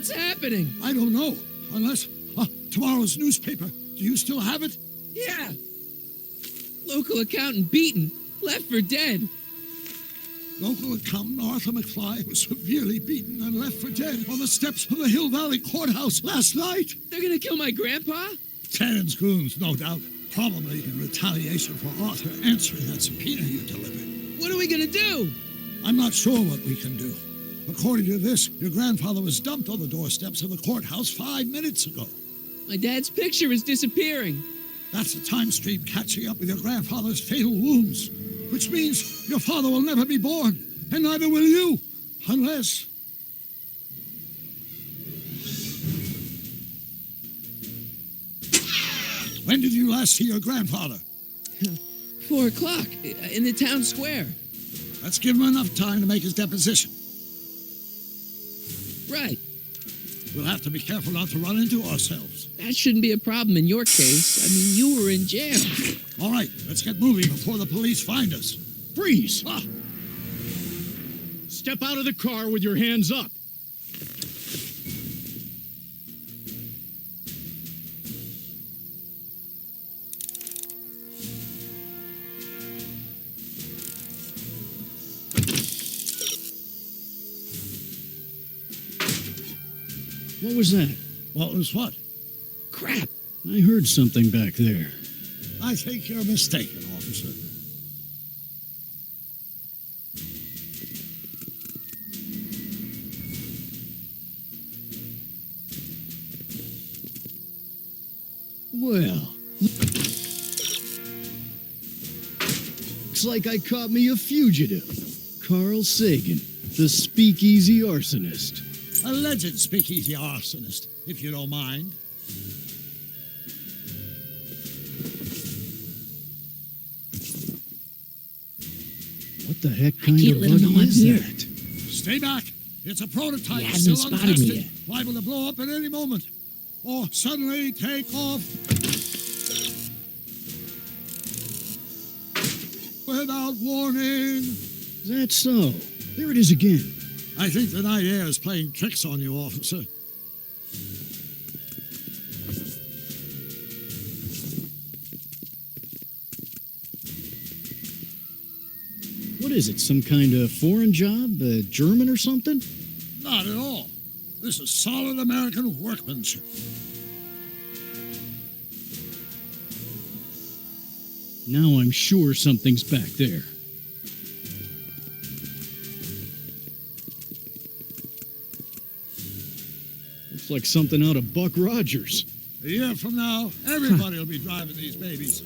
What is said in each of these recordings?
What's happening? I don't know. Unless... tomorrow's newspaper. Do you still have it? Yeah. Local accountant beaten. Left for dead. Local accountant Arthur McFly was severely beaten and left for dead on the steps of the Hill Valley Courthouse last night. They're gonna kill my grandpa? Tannen's goons, no doubt. Probably in retaliation for Arthur answering that subpoena you delivered. What are we gonna do? I'm not sure what we can do. According to this, your grandfather was dumped on the doorsteps of the courthouse 5 minutes ago. My dad's picture is disappearing. That's the time stream catching up with your grandfather's fatal wounds, which means your father will never be born, and neither will you, unless... When did you last see your grandfather? 4 o'clock, in the town square. Let's give him enough time to make his deposition. Right. We'll have to be careful not to run into ourselves. That shouldn't be a problem in your case. I mean, you were in jail. All right, let's get moving before the police find us. Freeze! Step out of the car with your hands up. What was that? What was what? Crap. I heard something back there. I think you're mistaken, officer. Well, looks like I caught me a fugitive. Carl Sagan, the speakeasy arsonist. Alleged speakeasy arsonist, if you don't mind. What the heck kind can't of let him know buggy I'm is here. that? Stay back. It's a prototype, He hasn't still spotted me untested, yet. liable to blow up at any moment. Or suddenly take off without warning. Is that so? There it is again. I think the night air is playing tricks on you, officer. What is it, some kind of foreign job? German or something? Not at all. This is solid American workmanship. Now I'm sure something's back there. Looks like something out of Buck Rogers. A year from now, everybody will be driving these babies.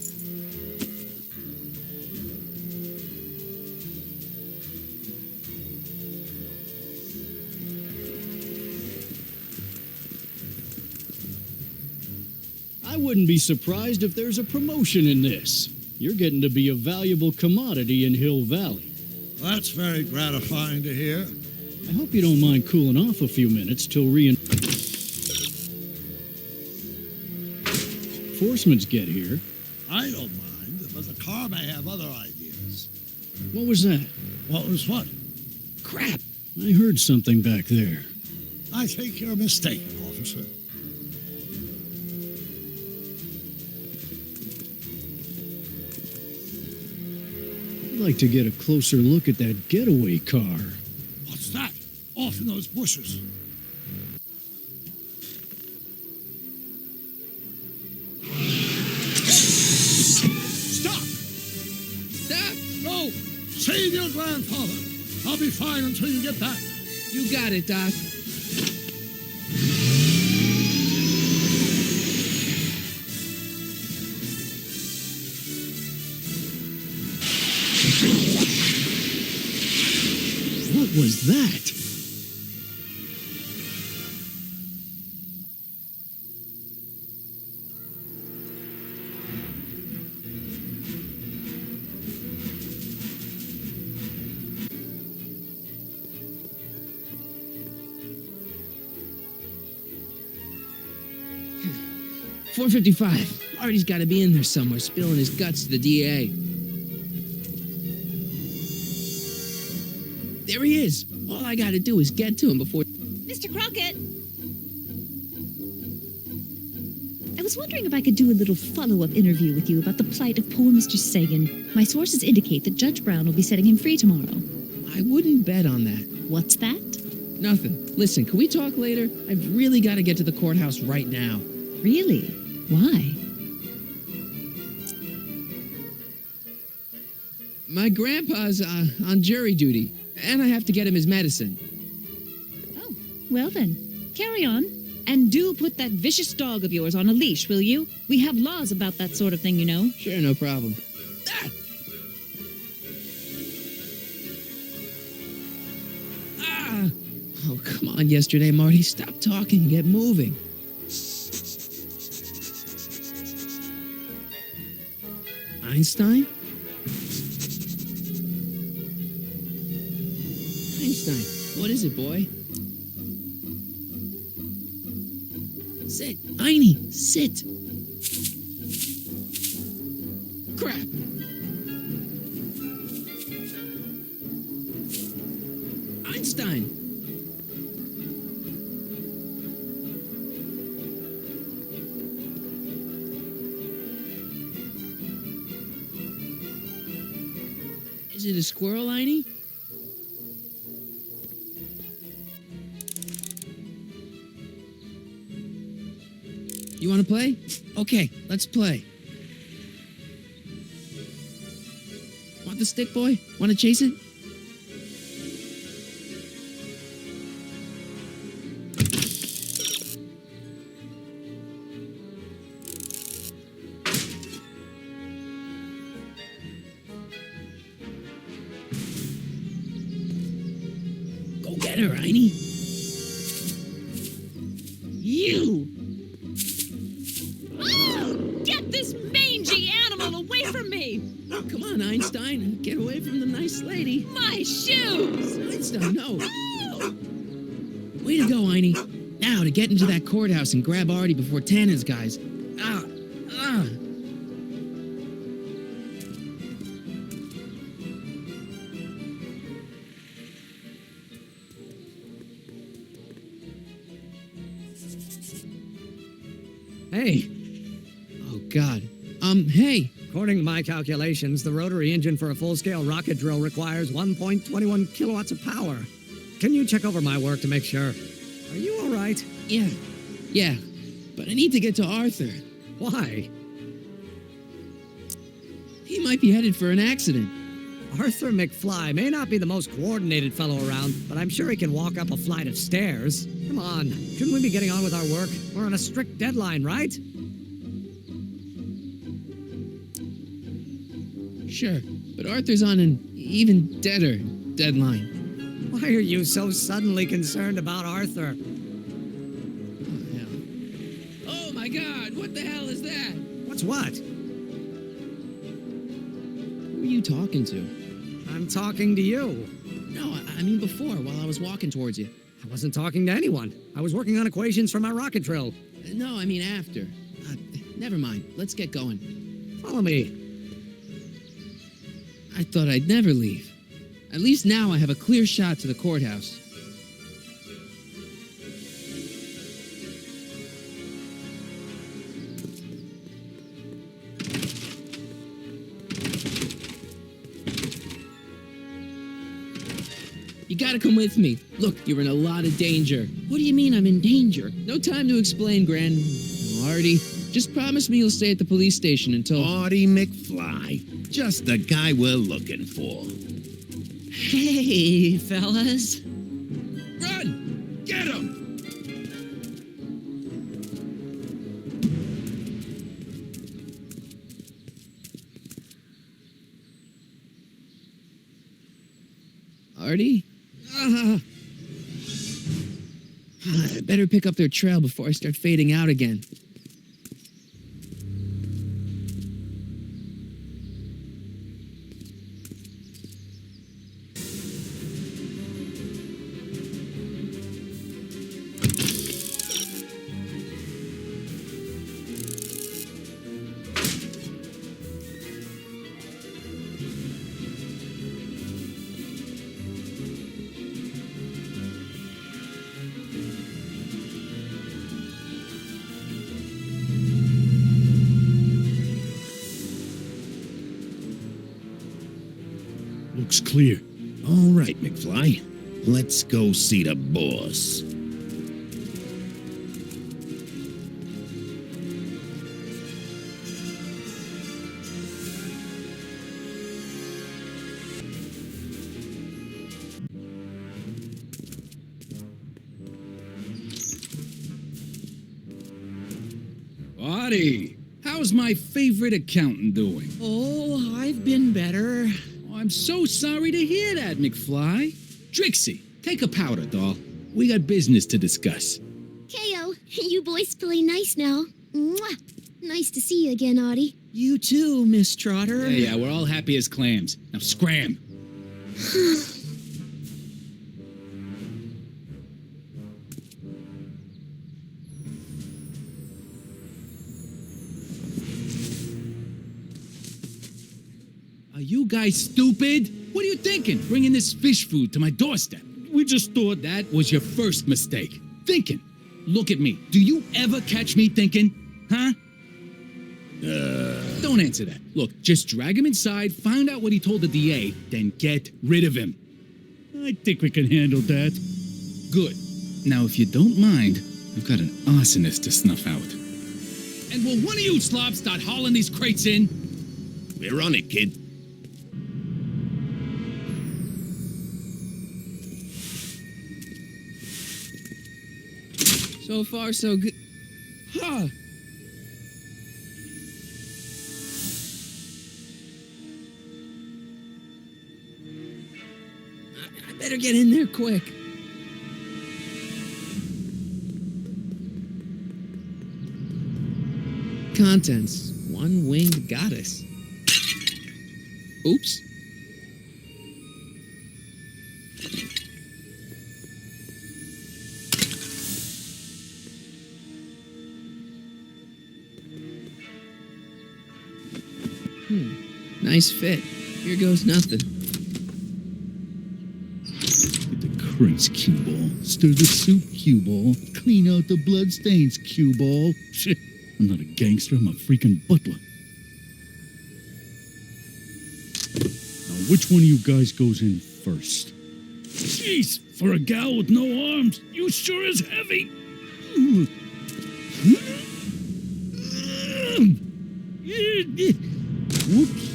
I wouldn't be surprised if there's a promotion in this. You're getting to be a valuable commodity in Hill Valley. That's very gratifying to hear. I hope you don't mind cooling off a few minutes till reinforcements get here. I don't mind, but the car may have other ideas. What was that? What was what? Crap. I heard something back there. I think you're mistaken, officer. I'd like to get a closer look at that getaway car. What's that? Off in those bushes. Stop! Stop. No! Save your grandfather. I'll be fine until you get back. You got it, Doc. What was that? .455. Artie's got to be in there somewhere, spilling his guts to the DA. There he is. All I got to do is get to him before... Mr. Crockett, was wondering if I could do a little follow-up interview with you about the plight of poor Mr. Sagan. My sources indicate that Judge Brown will be setting him free tomorrow. I wouldn't bet on that. What's that? Nothing. Listen, can we talk later? I've really got to get to the courthouse right now. Really? Why? My grandpa's on jury duty, and I have to get him his medicine. Oh, well then, carry on. And do put that vicious dog of yours on a leash, will you? We have laws about that sort of thing, you know. Sure, no problem. Ah! Ah! Oh, come on, yesterday, Marty. Stop talking and get moving. Einstein? Einstein, what is it, boy? Sit, Einie, sit. Crap. Einstein. Is it a squirrel, Einie? You want to play? Okay, let's play. Want the stick, boy? Want to chase it? Go get her, Einie. You! Get this mangy animal away from me! Come on, Einstein. Get away from the nice lady. My shoes! Einstein, no. Way to go, Einie. Now to get into that courthouse and grab Artie before Tannen's guys. Ah! Ah! Hey. Oh, God. Hey. According to my calculations, the rotary engine for a full-scale rocket drill requires 1.21 kilowatts of power. Can you check over my work to make sure? Are you all right? Yeah. But I need to get to Arthur. Why? He might be headed for an accident. Arthur McFly may not be the most coordinated fellow around, but I'm sure he can walk up a flight of stairs. Come on, shouldn't we be getting on with our work? We're on a strict deadline, right? Sure, but Arthur's on an even deader deadline. Why are you so suddenly concerned about Arthur? Oh my God, what the hell is that? What's what? Who are you talking to? I'm talking to you. No, I mean before, while I was walking towards you. I wasn't talking to anyone. I was working on equations for my rocket drill. No, I mean after. Never mind, let's get going. Follow me. I thought I'd never leave. At least now I have a clear shot to the courthouse. You gotta come with me. Look, you're in a lot of danger. What do you mean I'm in danger? No time to explain, Gran. Artie, just promise me you'll stay at the police station until... Artie McFly. Just the guy we're looking for. Hey, fellas. Run! Get him! Artie? I better pick up their trail before I start fading out again. Looks clear. All right, McFly. Let's go see the boss. Artie, how's my favorite accountant doing? Oh, I've been better. Oh, I'm so sorry to hear that, McFly. Trixie, take a powder, doll. We got business to discuss. K.O., you boys feeling nice now. Mwah. Nice to see you again, Audie. You too, Miss Trotter. Yeah, we're all happy as clams. Now scram. Are you guys stupid? What are you thinking, bringing this fish food to my doorstep? We just thought that was your first mistake. Thinking. Look at me. Do you ever catch me thinking? Huh? Don't answer that. Look, just drag him inside, find out what he told the DA, then get rid of him. I think we can handle that. Good. Now, if you don't mind, I've got an arsonist to snuff out. And will one of you slobs start hauling these crates in? We're on it, kid. So far, so good. Huh. I better get in there quick. Contents. One-winged goddess. Oops. Nice fit. Here goes nothing. Get the crates, cue ball. Stir the soup, cue ball. Clean out the bloodstains, cue ball. Shit, I'm not a gangster, I'm a freaking butler. Now, which one of you guys goes in first? Jeez, for a gal with no arms, you sure is heavy. Whoops.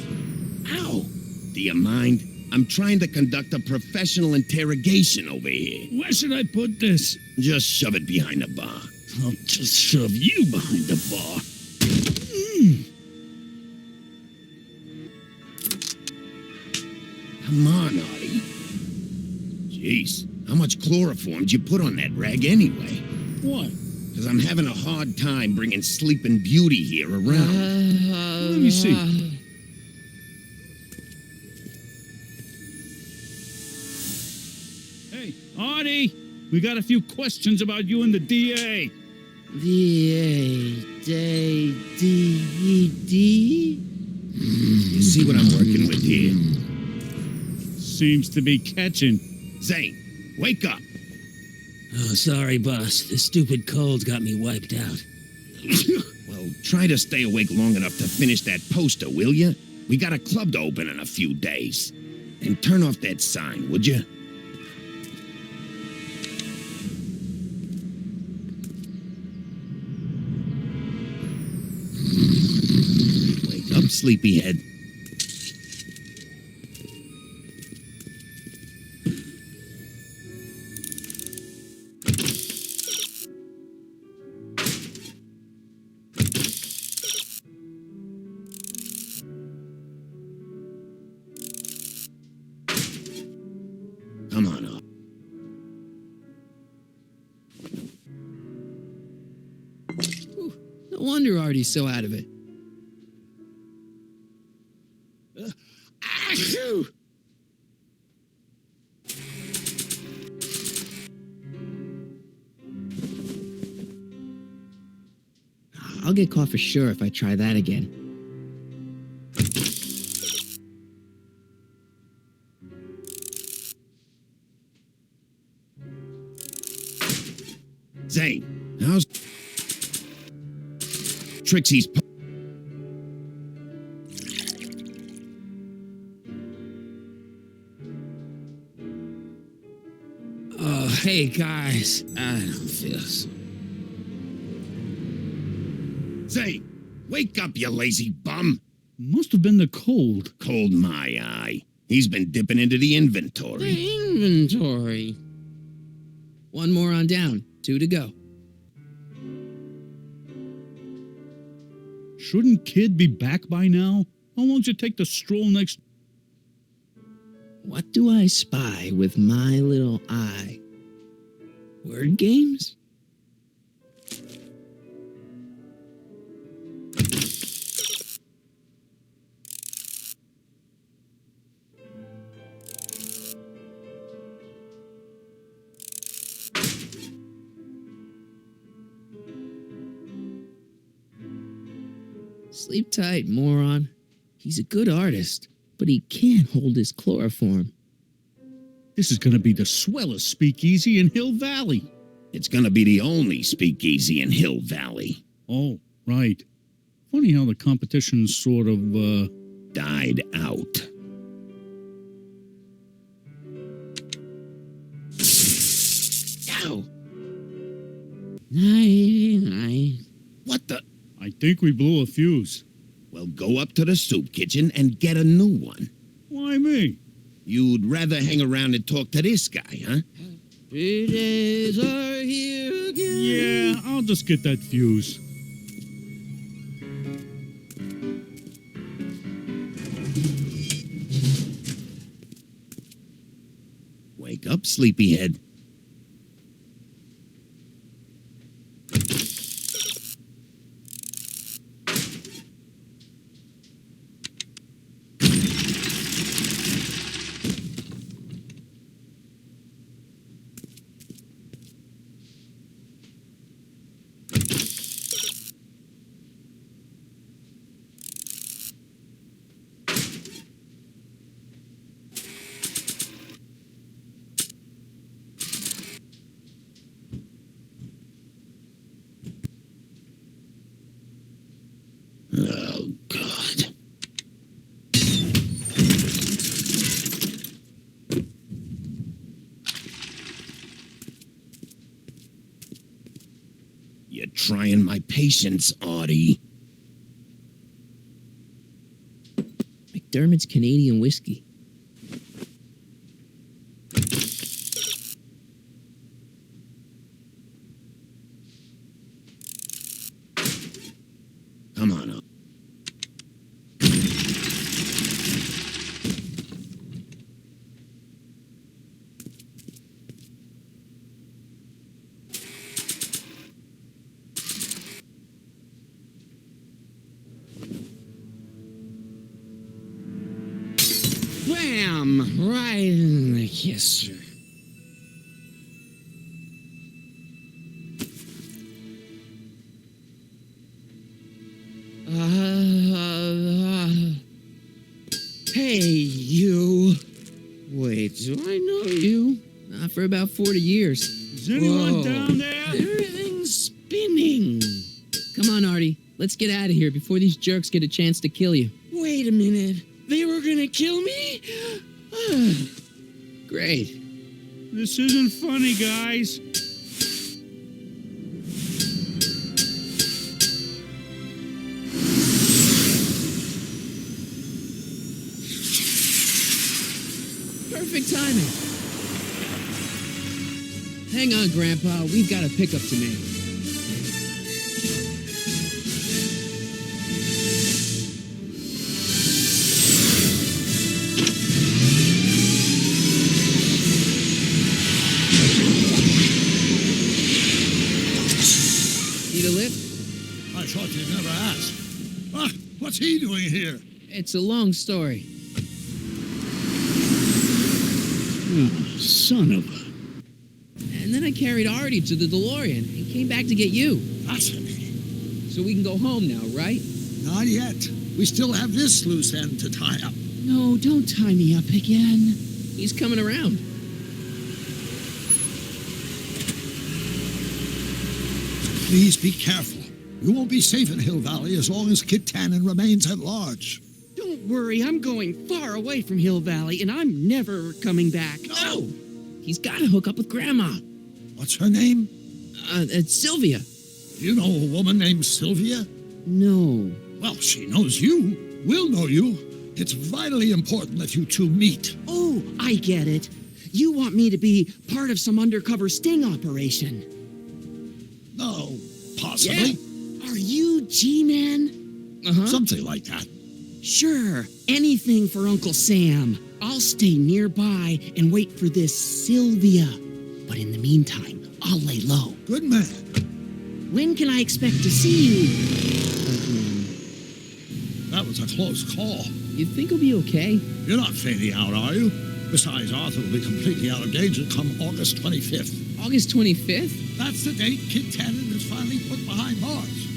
Ow! Do you mind? I'm trying to conduct a professional interrogation over here. Where should I put this? Just shove it behind the bar. I'll just shove you behind the bar. Come on, Artie. Jeez, how much chloroform did you put on that rag anyway? What? Because I'm having a hard time bringing Sleeping Beauty here around. Let me see. Hey, Artie, we got a few questions about you and the DA. You see what I'm working with here? Seems to be catching. Zane, wake up! Oh, sorry, boss. The stupid cold's got me wiped out. Well, try to stay awake long enough to finish that poster, will you? We got a club to open in a few days. And turn off that sign, would you? Wake up, sleepyhead. Come on up. No wonder Artie's so out of it. Achoo! I'll get caught for sure if I try that again. Zane, how's Trixie's Hey, guys. I don't feel so... Say, wake up, you lazy bum. Must have been the cold. Cold my eye. He's been dipping into the inventory. The inventory. One more on down. 2 to go. Shouldn't Kid be back by now? How long does it take to stroll next? What do I spy with my little eye? Word games? Sleep tight, moron. He's a good artist, but he can't hold his chloroform. This is gonna be the swellest speakeasy in Hill Valley. It's gonna be the only speakeasy in Hill Valley. Oh, right. Funny how the competition sort of, Died out. Ow! Aye. What the... I think we blew a fuse. Well, go up to the soup kitchen and get a new one. Why me? You'd rather hang around and talk to this guy, huh? 3 days are here again. Yeah, I'll just get that fuse. Wake up, sleepyhead. Oh, God. You're trying my patience, Artie. McDermott's Canadian whiskey. Come on up. Wham! Right in the kisser. Hey, you. Wait, do I know you? Not for about 40 years. Is anyone Whoa. down there? Everything's spinning. Come on, Artie. Let's get out of here before these jerks get a chance to kill you. Wait a minute. They were gonna kill me? Great. This isn't funny, guys. Perfect timing. Hang on, Grandpa. We've got a pickup to make. Need a lift? I thought you'd never ask. Ah, what's he doing here? It's a long story. Oh, son of a... And then I carried Artie to the DeLorean and came back to get you. Fascinating. So we can go home now, right? Not yet. We still have this loose end to tie up. No, don't tie me up again. He's coming around. Please be careful. You won't be safe in Hill Valley as long as Kit Tannen remains at large. Don't worry, I'm going far away from Hill Valley, and I'm never coming back. No! He's got to hook up with Grandma. What's her name? It's Sylvia. You know a woman named Sylvia? No. Well, she knows you. We'll know you. It's vitally important that you two meet. Oh, I get it. You want me to be part of some undercover sting operation. No, possibly. Are you G-Man? Uh-huh. Something like that. Sure, anything for Uncle Sam. I'll stay nearby and wait for this Sylvia. But in the meantime, I'll lay low. Good man. When can I expect to see you? That was a close call. You think he'll be okay? You're not fading out, are you? Besides, Arthur will be completely out of danger come August 25th. August 25th? That's the date Kid Tannen is finally put behind bars.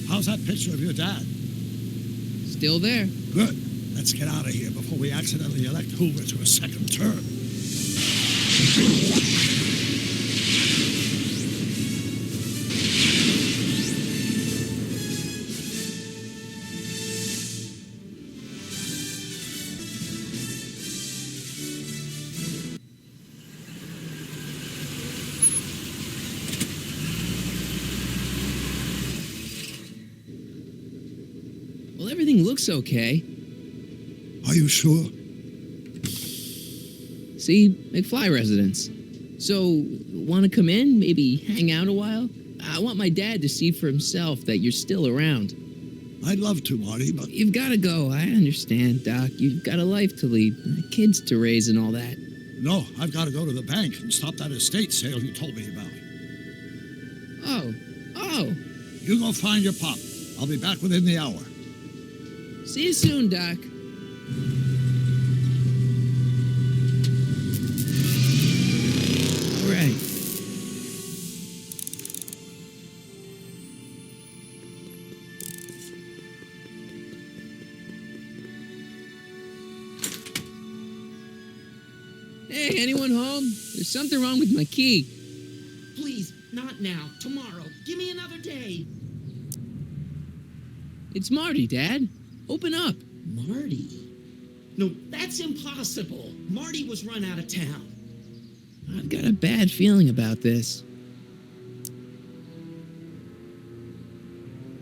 How's that picture of your dad? Still there. Good. Let's get out of here before we accidentally elect Hoover to a second term. Well, everything looks okay. Are you sure? See, McFly residence. So, want to come in? Maybe hang out a while? I want my dad to see for himself that you're still around. I'd love to, Marty, but... You've got to go. I understand, Doc. You've got a life to lead, kids to raise and all that. No, I've got to go to the bank and stop that estate sale you told me about. Oh. You go find your pop. I'll be back within the hour. See you soon, Doc. All right. Hey, anyone home? There's something wrong with my key. Please, not now. Tomorrow. Give me another day. It's Marty, Dad. Open up. Marty? No, that's impossible. Marty was run out of town. I've got a bad feeling about this.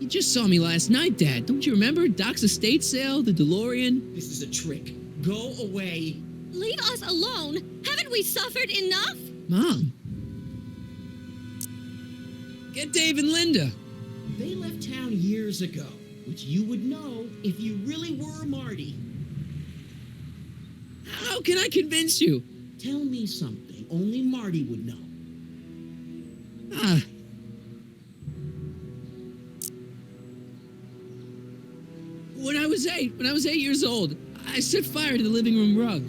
You just saw me last night, Dad. Don't you remember? Doc's estate sale, the DeLorean. This is a trick. Go away. Leave us alone. Haven't we suffered enough? Mom. Get Dave and Linda. They left town years ago, which you would know if you really were Marty. How can I convince you? Tell me something only Marty would know. When I was 8 years old, I set fire to the living room rug.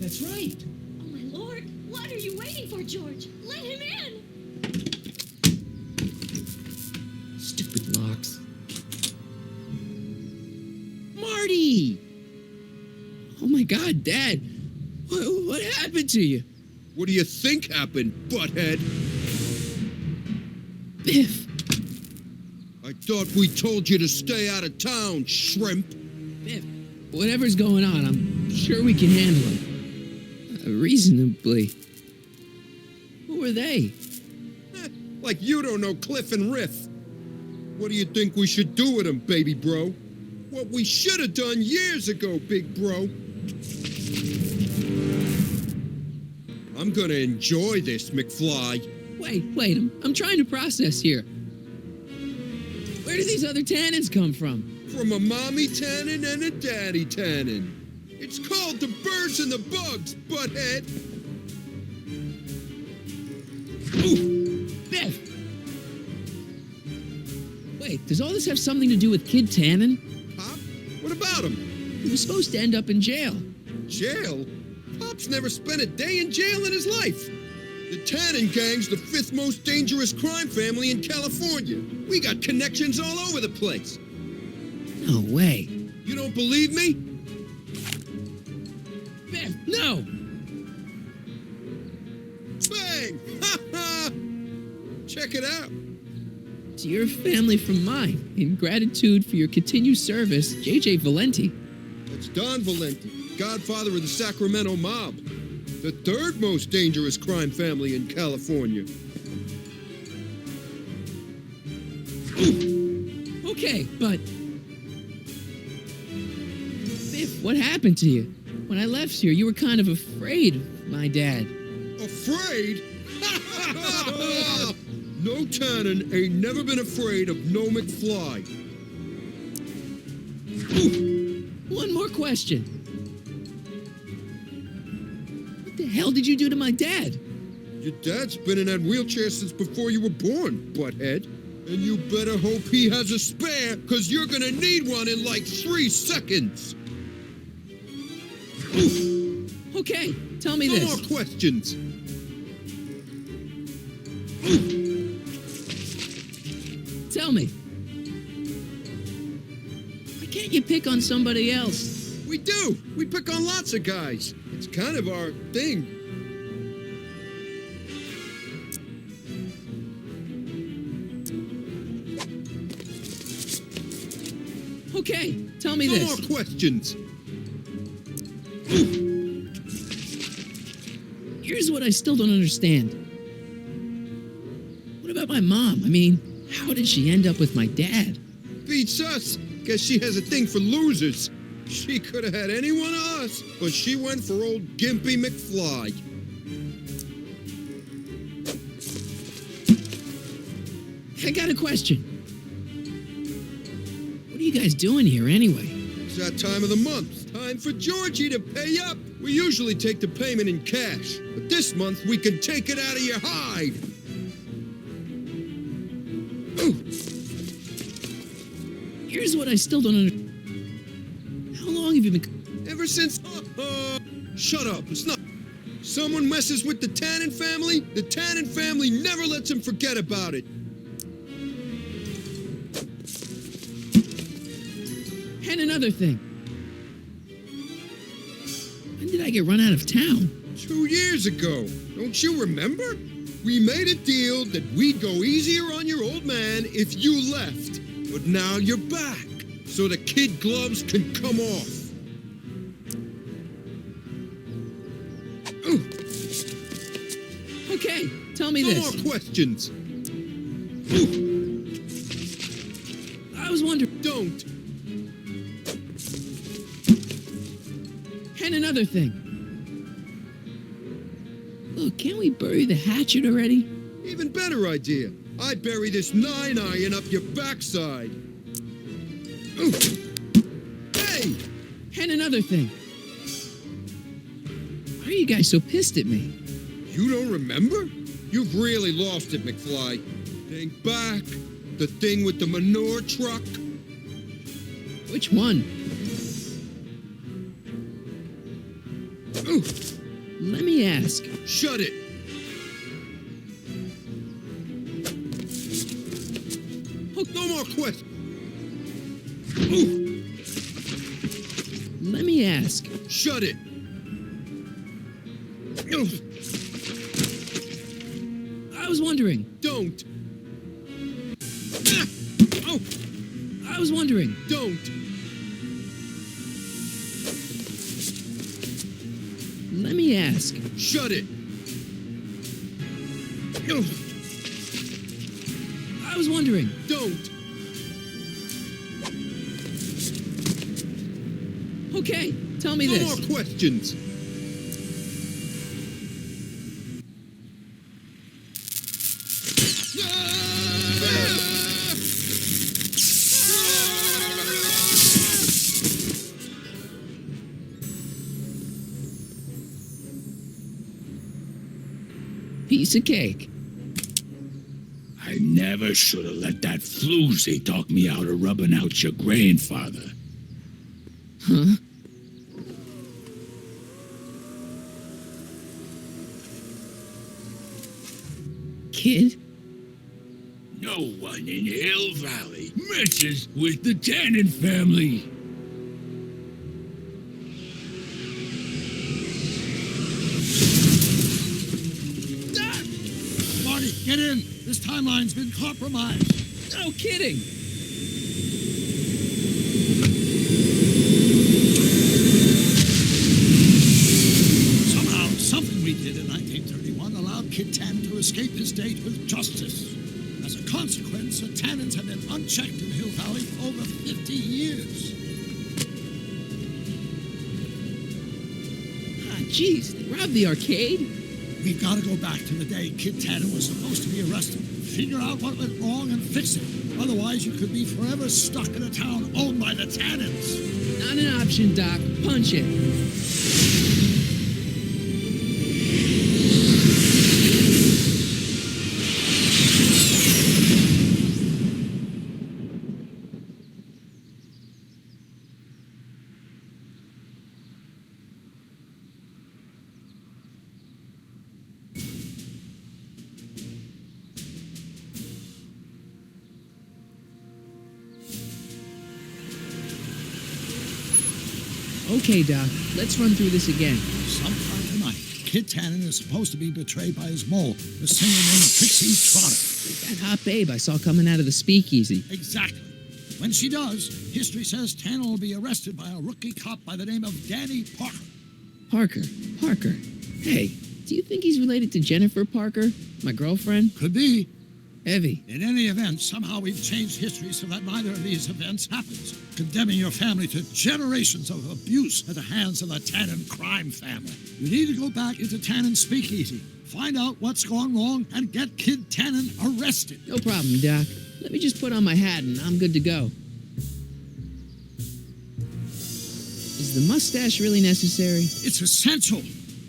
That's right. Oh, my lord. What are you waiting for, George? Let him in. Stupid locks. Marty! Oh my God, Dad. What happened to you? What do you think happened, butthead? Biff. I thought we told you to stay out of town, shrimp. Biff, whatever's going on, I'm sure we can handle it. Reasonably. Who were they? Like you don't know Cliff and Riff. What do you think we should do with them, baby bro? What we should have done years ago, big bro. I'm gonna enjoy this, McFly. Wait, I'm trying to process here. Where do these other Tannens come from? From a mommy Tannen and a daddy Tannen. It's called the birds and the bugs, butthead. Ooh, Biff! Wait, does all this have something to do with Kid Tannen? Pop? What about him? He was supposed to end up in jail. Jail? Pop's never spent a day in jail in his life. The Tannen gang's the 5th most dangerous crime family in California. We got connections all over the place. No way. You don't believe me? Biff, no! Bang! Ha ha! Check it out. To your family from mine, in gratitude for your continued service, J.J. Valenti. That's Don Valenti, godfather of the Sacramento mob. The third most dangerous crime family in California. Okay, but... Biff, what happened to you? When I left here, you were kind of afraid of my dad. Afraid? No Tannen ain't never been afraid of no McFly. One more question. What the hell did you do to my dad? Your dad's been in that wheelchair since before you were born, butthead. And you better hope he has a spare, because you're gonna need one in like 3 seconds. Okay, tell me No this. more questions. Tell me. Why can't you pick on somebody else? We do. We pick on lots of guys. It's kind of our thing. Okay, tell me No this. more questions. Here's what I still don't understand. What about my mom? I mean, how did she end up with my dad? Beats us. Guess she has a thing for losers. She could have had any one of us, but she went for old Gimpy McFly. I got a question. What are you guys doing here anyway? It's that time of the month. Time for Georgie to pay up. We usually take the payment in cash, but this month we can take it out of your hide. Here's what I still don't understand. How long have you been... Ever since... shut up. It's not... Someone messes with the Tannen family, the Tannen family never lets him forget about it. And another thing. When did I get run out of town? 2 years ago. Don't you remember? We made a deal that we'd go easier on your old man if you left. But now you're back, so the kid gloves can come off. Okay, tell me No this. more questions. I was wondering... Don't. And another thing. Look, can't we bury the hatchet already? Even better idea. I bury this 9-iron up your backside. Hey! And another thing. Why are you guys so pissed at me? You don't remember? You've really lost it, McFly. Think back. The thing with the manure truck. Which one? Let me ask. Shut it. No more questions. Let me ask. Shut it. I was wondering. Don't. I was wondering. Don't. Let me ask. Shut it. I was wondering. Don't. Okay, tell me No this. more questions. Piece of cake. I never should have let that floozy talk me out of rubbing out your grandfather. Huh? Kid? No one in Hill Valley messes with the Tannen family. Marty, get in. This timeline's been compromised. No kidding. Somehow, something treat with justice. As a consequence, the Tannens have been unchecked in Hill Valley for over 50 years. Ah, jeez, they robbed the arcade? We've got to go back to the day Kid Tannen was supposed to be arrested, figure out what went wrong and fix it. Otherwise, you could be forever stuck in a town owned by the Tannens. Not an option, Doc. Punch it. Okay, Doc, let's run through this again. Sometime tonight, Kid Tannen is supposed to be betrayed by his mole, the singer named Trixie Trotter. That hot babe I saw coming out of the speakeasy. Exactly. When she does, history says Tannen will be arrested by a rookie cop by the name of Danny Parker. Parker. Hey, do you think he's related to Jennifer Parker, my girlfriend? Could be. Heavy. In any event, somehow we've changed history so that neither of these events happens, condemning your family to generations of abuse at the hands of the Tannen crime family. You need to go back into Tannen's speakeasy, find out what's gone wrong, and get Kid Tannen arrested. No problem, Doc. Let me just put on my hat and I'm good to go. Is the mustache really necessary? It's essential.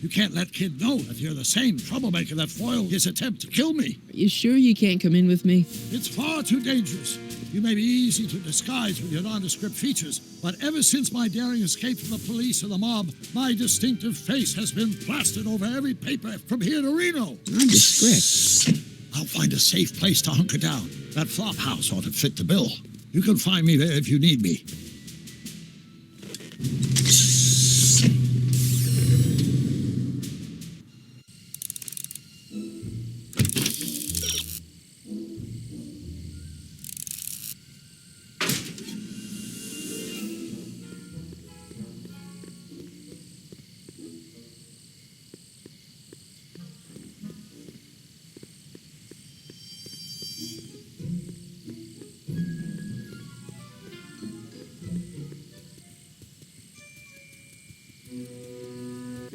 You can't let Kid know that you're the same troublemaker that foiled his attempt to kill me. Are you sure you can't come in with me? It's far too dangerous. You may be easy to disguise with your nondescript features, but ever since my daring escape from the police and the mob, my distinctive face has been plastered over every paper from here to Reno. Nondescript? I'll find a safe place to hunker down. That flop house ought to fit the bill. You can find me there if you need me.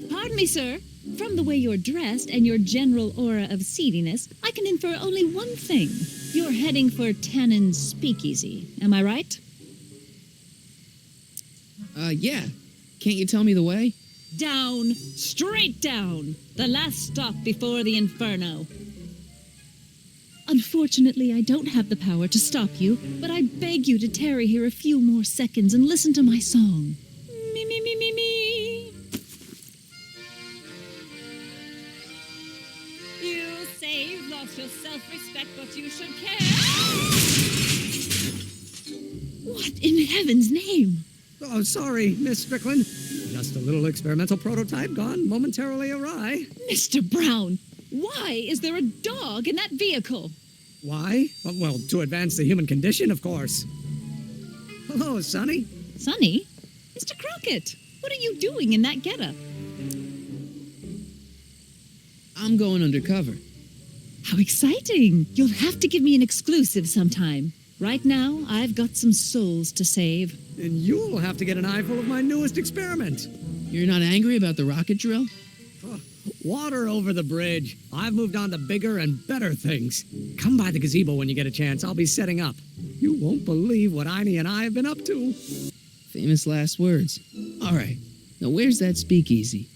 Pardon me, sir. From the way you're dressed and your general aura of seediness, I can infer only one thing. You're heading for Tannen's speakeasy. Am I right? Yeah. Can't you tell me the way? Down. Straight down. The last stop before the inferno. Unfortunately, I don't have the power to stop you, but I beg you to tarry here a few more seconds and listen to my song. Me, me, me, me, me. You say you've lost your self-respect, but you should care. What in heaven's name? Oh, sorry, Miss Strickland. Just a little experimental prototype gone momentarily awry. Mr. Brown, why is there a dog in that vehicle? Why? Well, to advance the human condition, of course. Hello, Sonny. Sonny? Mr. Crockett, what are you doing in that getup? I'm going undercover. How exciting! You'll have to give me an exclusive sometime. Right now, I've got some souls to save. And you'll have to get an eyeful of my newest experiment. You're not angry about the rocket drill? Water over the bridge. I've moved on to bigger and better things. Come by the gazebo when you get a chance. I'll be setting up. You won't believe what Einie and I have been up to. Famous last words. All right. Now where's that speakeasy?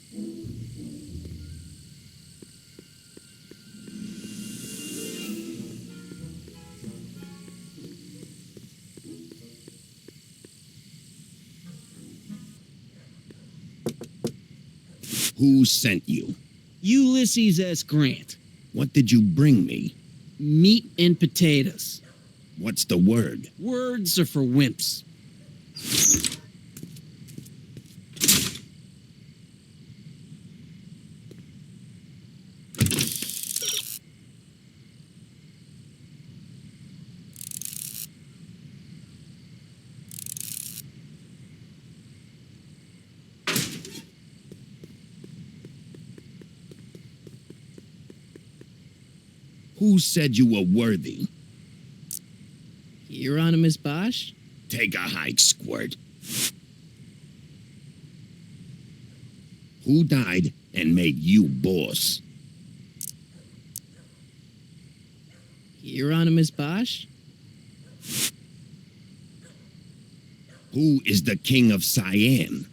Who sent you? Ulysses S. Grant. What did you bring me? Meat and potatoes. What's the word? Words are for wimps. Who said you were worthy? Hieronymus Bosch? Take a hike, Squirt. Who died and made you boss? Hieronymus Bosch? Who is the king of Siam?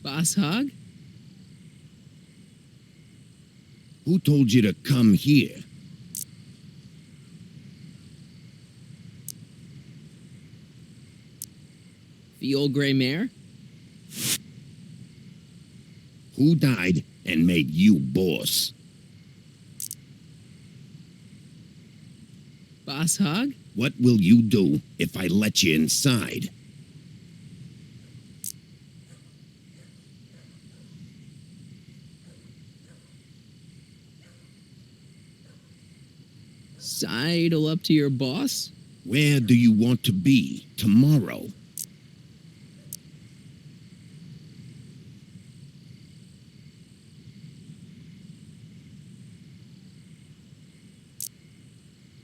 Boss Hogg? Who told you to come here? The old gray mare? Who died and made you boss? Boss Hogg? What will you do if I let you inside? Sidle up to your boss? Where do you want to be tomorrow?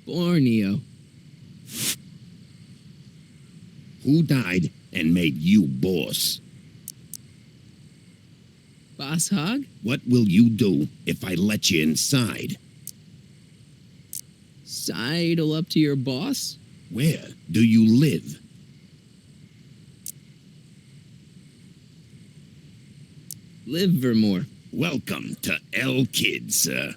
Borneo. Who died and made you boss? Boss Hogg? What will you do if I let you inside? Sidle up to your boss? Where do you live? Livermore. Welcome to L Kid, sir.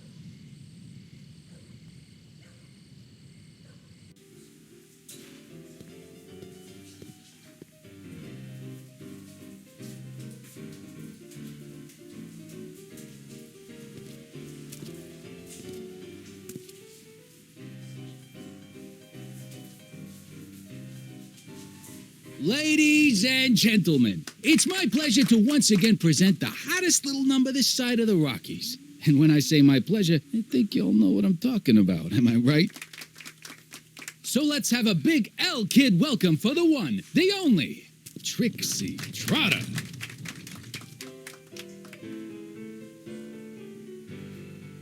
Ladies and gentlemen, it's my pleasure to once again present the hottest little number this side of the Rockies. And when I say my pleasure, I think you all know what I'm talking about, am I right? So let's have a big L Kid welcome for the one, the only, Trixie Trotter.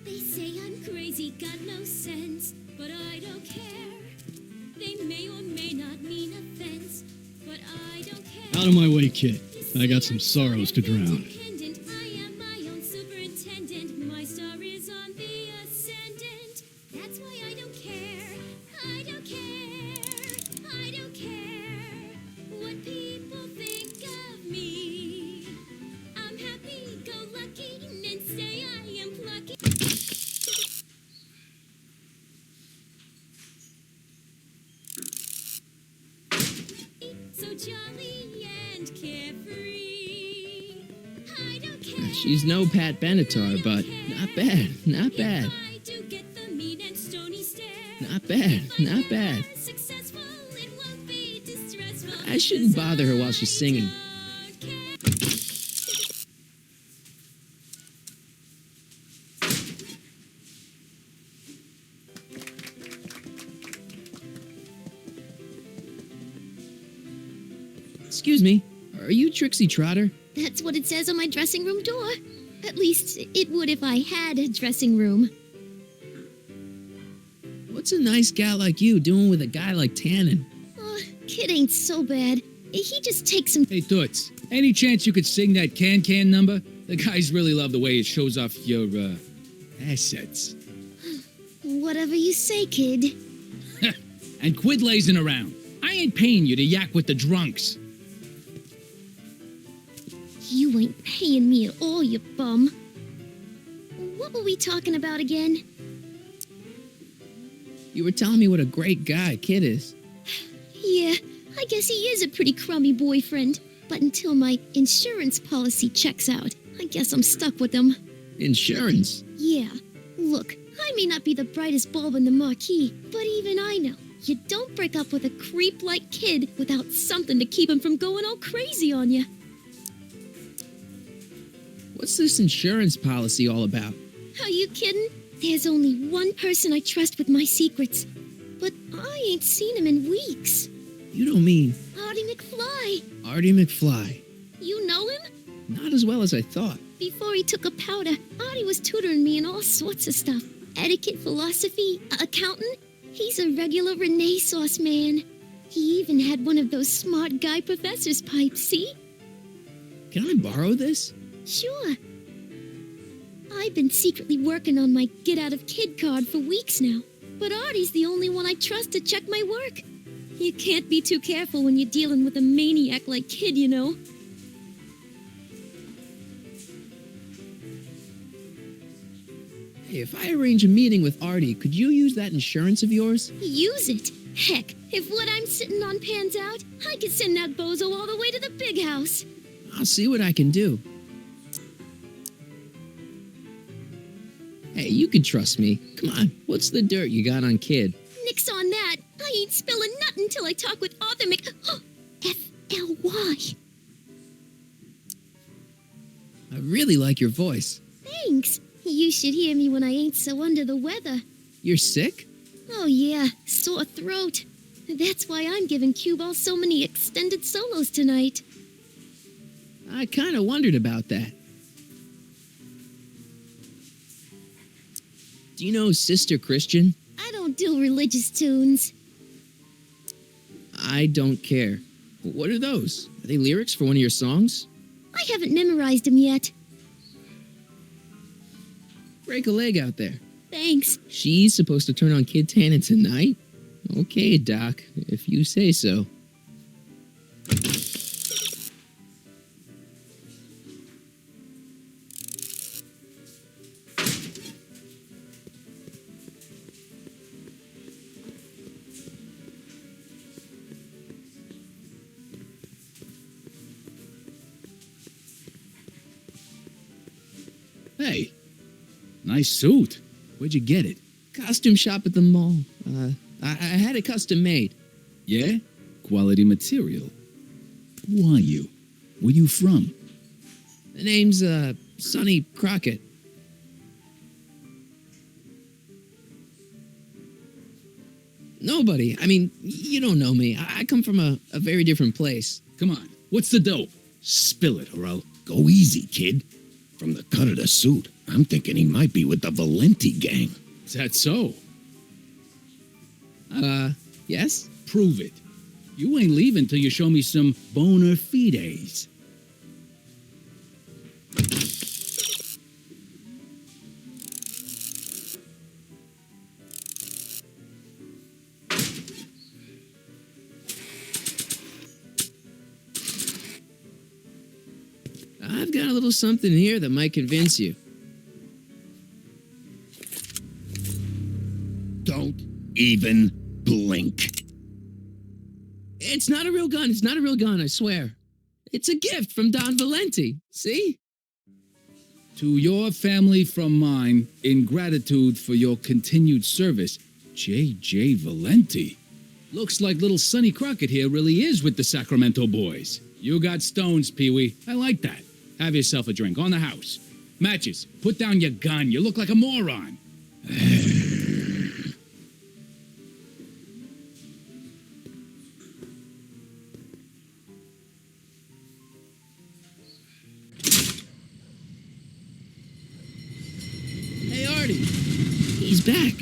They say I'm crazy, got no sense, but I don't care. They may or may not mean offense, but I don't care. Out of my way, kid. I got some sorrows to drown. I am my own superintendent. My star is on the ascendant. That's why I don't care. I don't care. I don't care what people think of me. I'm happy, go lucky, and say I am plucky. So jolly and carefree. I don't care. She's no Pat Benatar, but not bad, not bad. I do get the mean and stony stare. Not bad, not bad. Successful, it won't be distressful. I shouldn't bother her while she's singing. Excuse me, are you Trixie Trotter? That's what it says on my dressing room door. At least it would if I had a dressing room. What's a nice gal like you doing with a guy like Tannen? Oh, kid ain't so bad. He just takes some. Hey, Toots, any chance you could sing that can number? The guys really love the way it shows off your, assets. Whatever you say, kid. And quit lazing around. I ain't paying you to yak with the drunks. You ain't paying me at all, you bum. What were we talking about again? You were telling me what a great guy Kid is. Yeah, I guess he is a pretty crummy boyfriend. But until my insurance policy checks out, I guess I'm stuck with him. Insurance? Yeah. Look, I may not be the brightest bulb in the marquee, but even I know you don't break up with a creep like Kid without something to keep him from going all crazy on you. What's this insurance policy all about? Are you kidding? There's only one person I trust with my secrets. But I ain't seen him in weeks. You don't mean Artie McFly. Artie McFly. You know him? Not as well as I thought. Before he took a powder, Artie was tutoring me in all sorts of stuff. Etiquette, philosophy, accounting. He's a regular Renaissance man. He even had one of those smart guy professor's pipes, see? Can I borrow this? Sure. I've been secretly working on my get-out-of-kid card for weeks now. But Artie's the only one I trust to check my work. You can't be too careful when you're dealing with a maniac like Kid, you know. Hey, if I arrange a meeting with Artie, could you use that insurance of yours? Use it. Heck, if what I'm sitting on pans out, I could send that bozo all the way to the big house. I'll see what I can do. Hey, you can trust me. Come on, what's the dirt you got on Kid? Nix on that. I ain't spilling nothing until I talk with Arthur F-L-Y. I really like your voice. Thanks. You should hear me when I ain't so under the weather. You're sick? Oh yeah, sore throat. That's why I'm giving Cue Ball so many extended solos tonight. I kind of wondered about that. Do you know Sister Christian? I don't do religious tunes. I don't care. What are those? Are they lyrics for one of your songs? I haven't memorized them yet. Break a leg out there. Thanks. She's supposed to turn on Kid Tannen tonight? Okay, Doc, if you say so. Hey, nice suit. Where'd you get it? Costume shop at the mall. I had it custom made. Yeah? Quality material. Who are you? Where you from? The name's, Sonny Crockett. Nobody. I mean, you don't know me. I come from a very different place. Come on, what's the dope? Spill it, or I'll... Go easy, kid. From the cut of the suit, I'm thinking he might be with the Valenti gang. Is that so? Yes? Prove it. You ain't leaving till you show me some bona fides. I've got a little something here that might convince you. Don't even blink. It's not a real gun. It's not a real gun, I swear. It's a gift from Don Valenti. See? To your family from mine, in gratitude for your continued service, J.J. Valenti. Looks like little Sonny Crockett here really is with the Sacramento boys. You got stones, Pee-wee. I like that. Have yourself a drink on the house. Matches, put down your gun. You look like a moron. Hey, Artie. He's back.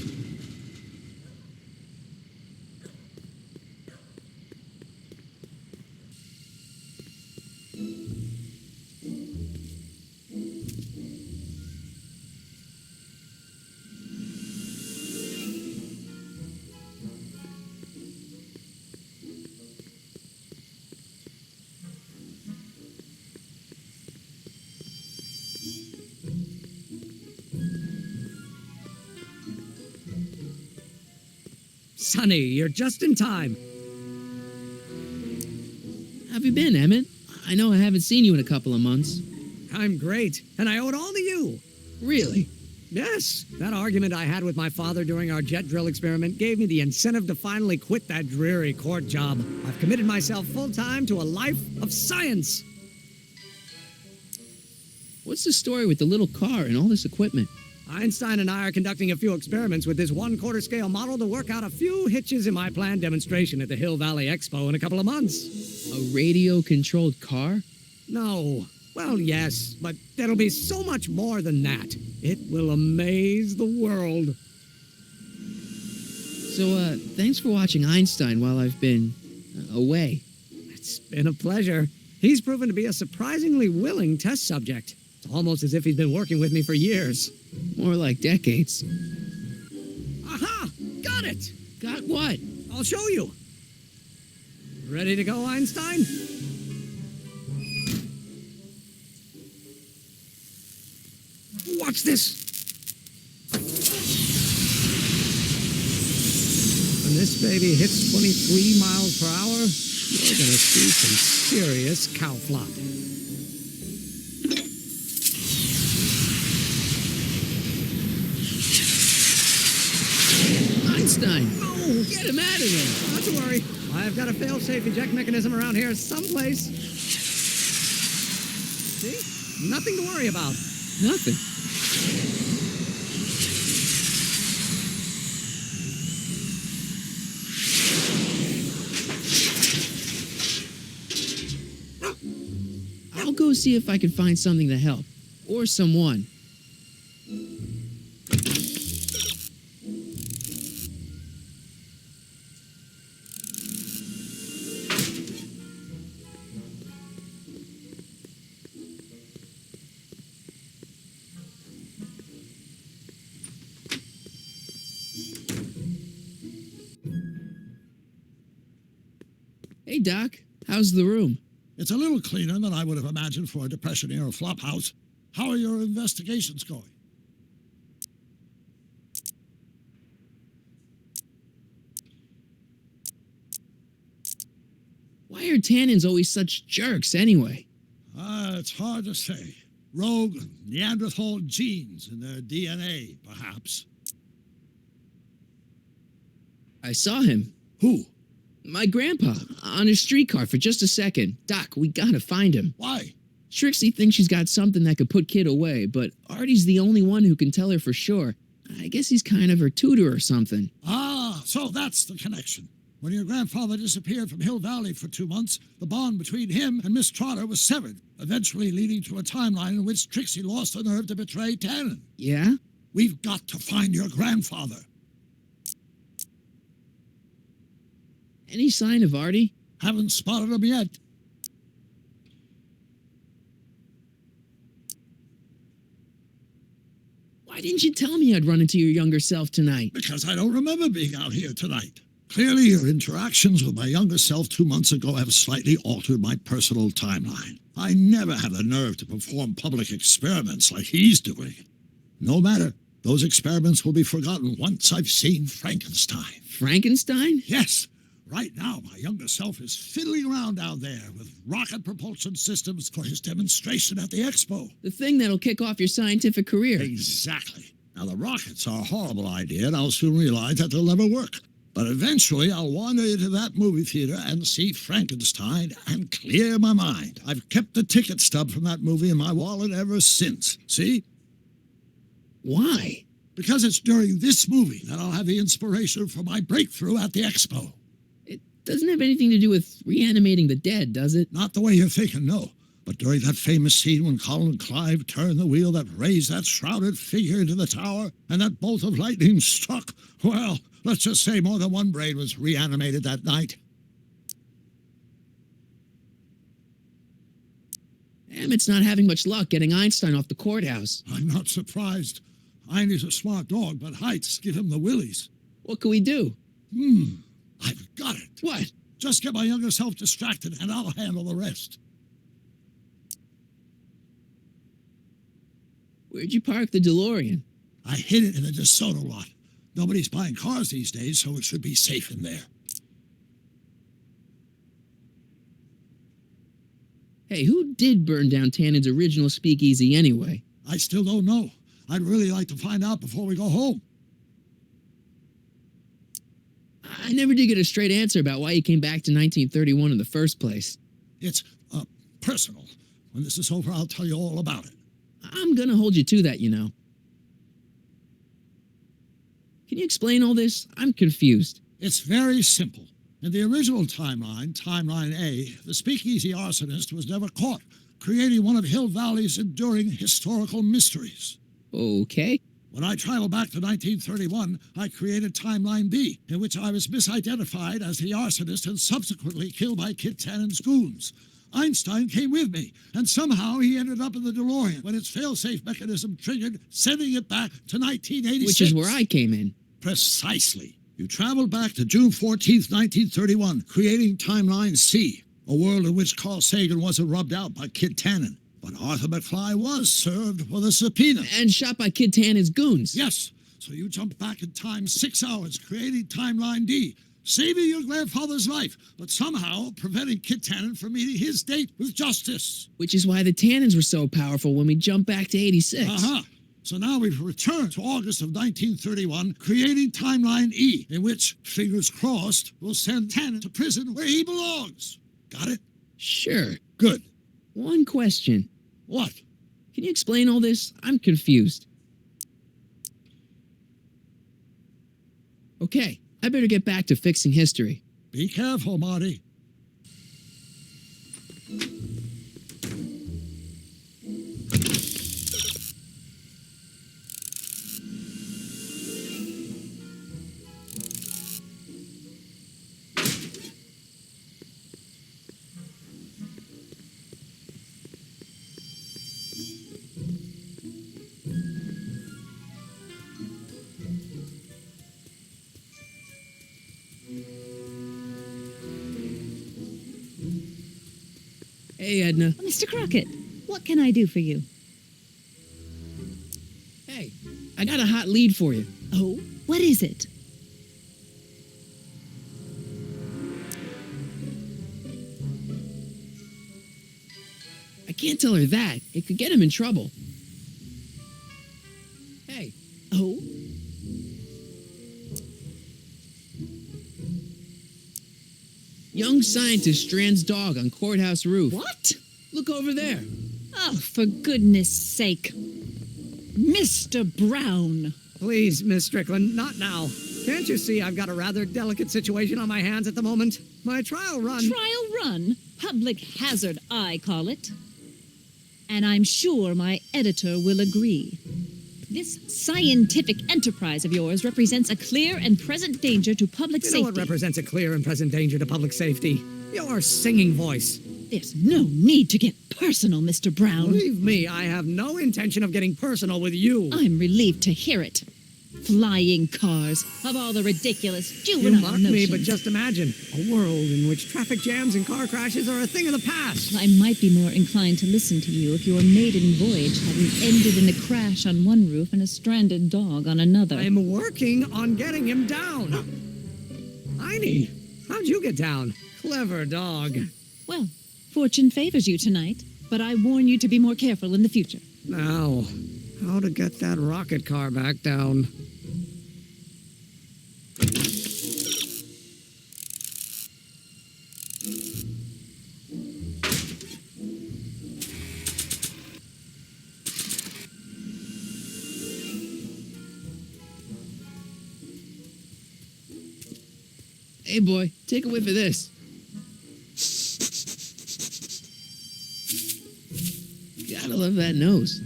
Sonny, you're just in time. How have you been, Emmett? I know I haven't seen you in a couple of months. I'm great, and I owe it all to you. Really? Yes, that argument I had with my father during our jet drill experiment gave me the incentive to finally quit that dreary court job. I've committed myself full-time to a life of science. What's the story with the little car and all this equipment? Einstein and I are conducting a few experiments with this 1/4 scale model to work out a few hitches in my planned demonstration at the Hill Valley Expo in a couple of months. A radio-controlled car? No, Well, yes, but there'll be so much more than that. It will amaze the world. So, thanks for watching Einstein while I've been away. It's been a pleasure. He's proven to be a surprisingly willing test subject. It's almost as if he's been working with me for years. More like decades. Aha! Got it! Got what? I'll show you. Ready to go, Einstein? Watch this. When this baby hits 23 miles per hour, you're gonna see some serious cow flop. Einstein! Oh, get him out of there! Not to worry. I've got a fail-safe eject mechanism around here someplace. See? Nothing to worry about. Nothing. I'll go see if I can find something to help. Or someone. Hey, Doc. How's the room? It's a little cleaner than I would have imagined for a Depression-era flophouse. How are your investigations going? Why are Tannens always such jerks, anyway? It's hard to say. Rogue Neanderthal genes in their DNA, perhaps. I saw him. Who? My grandpa, on his streetcar for just a second. Doc, we gotta find him. Why? Trixie thinks she's got something that could put Kid away, but Artie's the only one who can tell her for sure. I guess he's kind of her tutor or something. Ah, so that's the connection. When your grandfather disappeared from Hill Valley for 2 months, the bond between him and Miss Trotter was severed, eventually leading to a timeline in which Trixie lost the nerve to betray Tannen. Yeah? We've got to find your grandfather. Any sign of Artie? Haven't spotted him yet. Why didn't you tell me I'd run into your younger self tonight? Because I don't remember being out here tonight. Clearly, your interactions with my younger self 2 months ago have slightly altered my personal timeline. I never had the nerve to perform public experiments like he's doing. No matter, those experiments will be forgotten once I've seen Frankenstein. Frankenstein? Yes. Right now, my younger self is fiddling around down there with rocket propulsion systems for his demonstration at the expo. The thing that'll kick off your scientific career. Exactly. Now, the rockets are a horrible idea, and I'll soon realize that they'll never work. But eventually, I'll wander into that movie theater and see Frankenstein and clear my mind. I've kept the ticket stub from that movie in my wallet ever since. See? Why? Because it's during this movie that I'll have the inspiration for my breakthrough at the expo. Doesn't have anything to do with reanimating the dead, does it? Not the way you're thinking, no. But during that famous scene when Colin and Clive turned the wheel that raised that shrouded figure into the tower, and that bolt of lightning struck, well, let's just say more than one brain was reanimated that night. Emmett's not having much luck getting Einstein off the courthouse. I'm not surprised. Einstein's a smart dog, but heights give him the willies. What can we do? I've got it. What? Just get my younger self distracted, and I'll handle the rest. Where'd you park the DeLorean? I hid it in the DeSoto lot. Nobody's buying cars these days, so it should be safe in there. Hey, who did burn down Tannen's original speakeasy anyway? I still don't know. I'd really like to find out before we go home. I never did get a straight answer about why he came back to 1931 in the first place. It's, personal. When this is over, I'll tell you all about it. I'm gonna hold you to that, you know. Can you explain all this? I'm confused. It's very simple. In the original timeline, Timeline A, the speakeasy arsonist was never caught. creating one of Hill Valley's enduring historical mysteries. Okay. When I traveled back to 1931, I created Timeline B, in which I was misidentified as the arsonist and subsequently killed by Kid Tannen's goons. Einstein came with me, and somehow he ended up in the DeLorean when its failsafe mechanism triggered, sending it back to 1986. Which is where I came in. Precisely. You traveled back to June 14th, 1931, creating Timeline C, a world in which Carl Sagan wasn't rubbed out by Kid Tannen. But Arthur McFly was served with a subpoena. And shot by Kid Tannen's goons. Yes. So you jumped back in time 6 hours, creating Timeline D, saving your grandfather's life, but somehow preventing Kid Tannen from meeting his date with justice. Which is why the Tannens were so powerful when we jumped back to 86. Uh-huh. So now we've returned to August of 1931, creating Timeline E, in which, fingers crossed, we'll send Tannen to prison where he belongs. Got it? Sure. Good. One question. What? Can you explain all this? I'm confused. Okay, I better get back to fixing history. Be careful, Marty. Hey, Edna. Mr. Crockett, what can I do for you? Hey, I got a hot lead for you. Oh, what is it? I can't tell her that. It could get him in trouble. Hey. Oh? Young scientist strands dog on courthouse roof. What? Look over there. Oh, for goodness sake. Mr. Brown. Please, Miss Strickland, not now. Can't you see I've got a rather delicate situation on my hands at the moment? My trial run... Trial run? Public hazard, I call it. And I'm sure my editor will agree. This scientific enterprise of yours represents a clear and present danger to public safety. You know what represents a clear and present danger to public safety? Your singing voice. There's no need to get personal, Mr. Brown. Believe me, I have no intention of getting personal with you. I'm relieved to hear it. Flying cars, of all the ridiculous juvenile You mock notions. me, but just imagine a world in which traffic jams and car crashes are a thing of the past. I might be more inclined to listen to you if your maiden voyage hadn't ended in a crash on one roof and a stranded dog on another. I'm working on getting him down. Heine, how'd you get down? Clever dog. Well, fortune favors you tonight, but I warn you to be more careful in the future. Now, how to get that rocket car back down? Hey, boy, take a whiff of this. Gotta love that nose.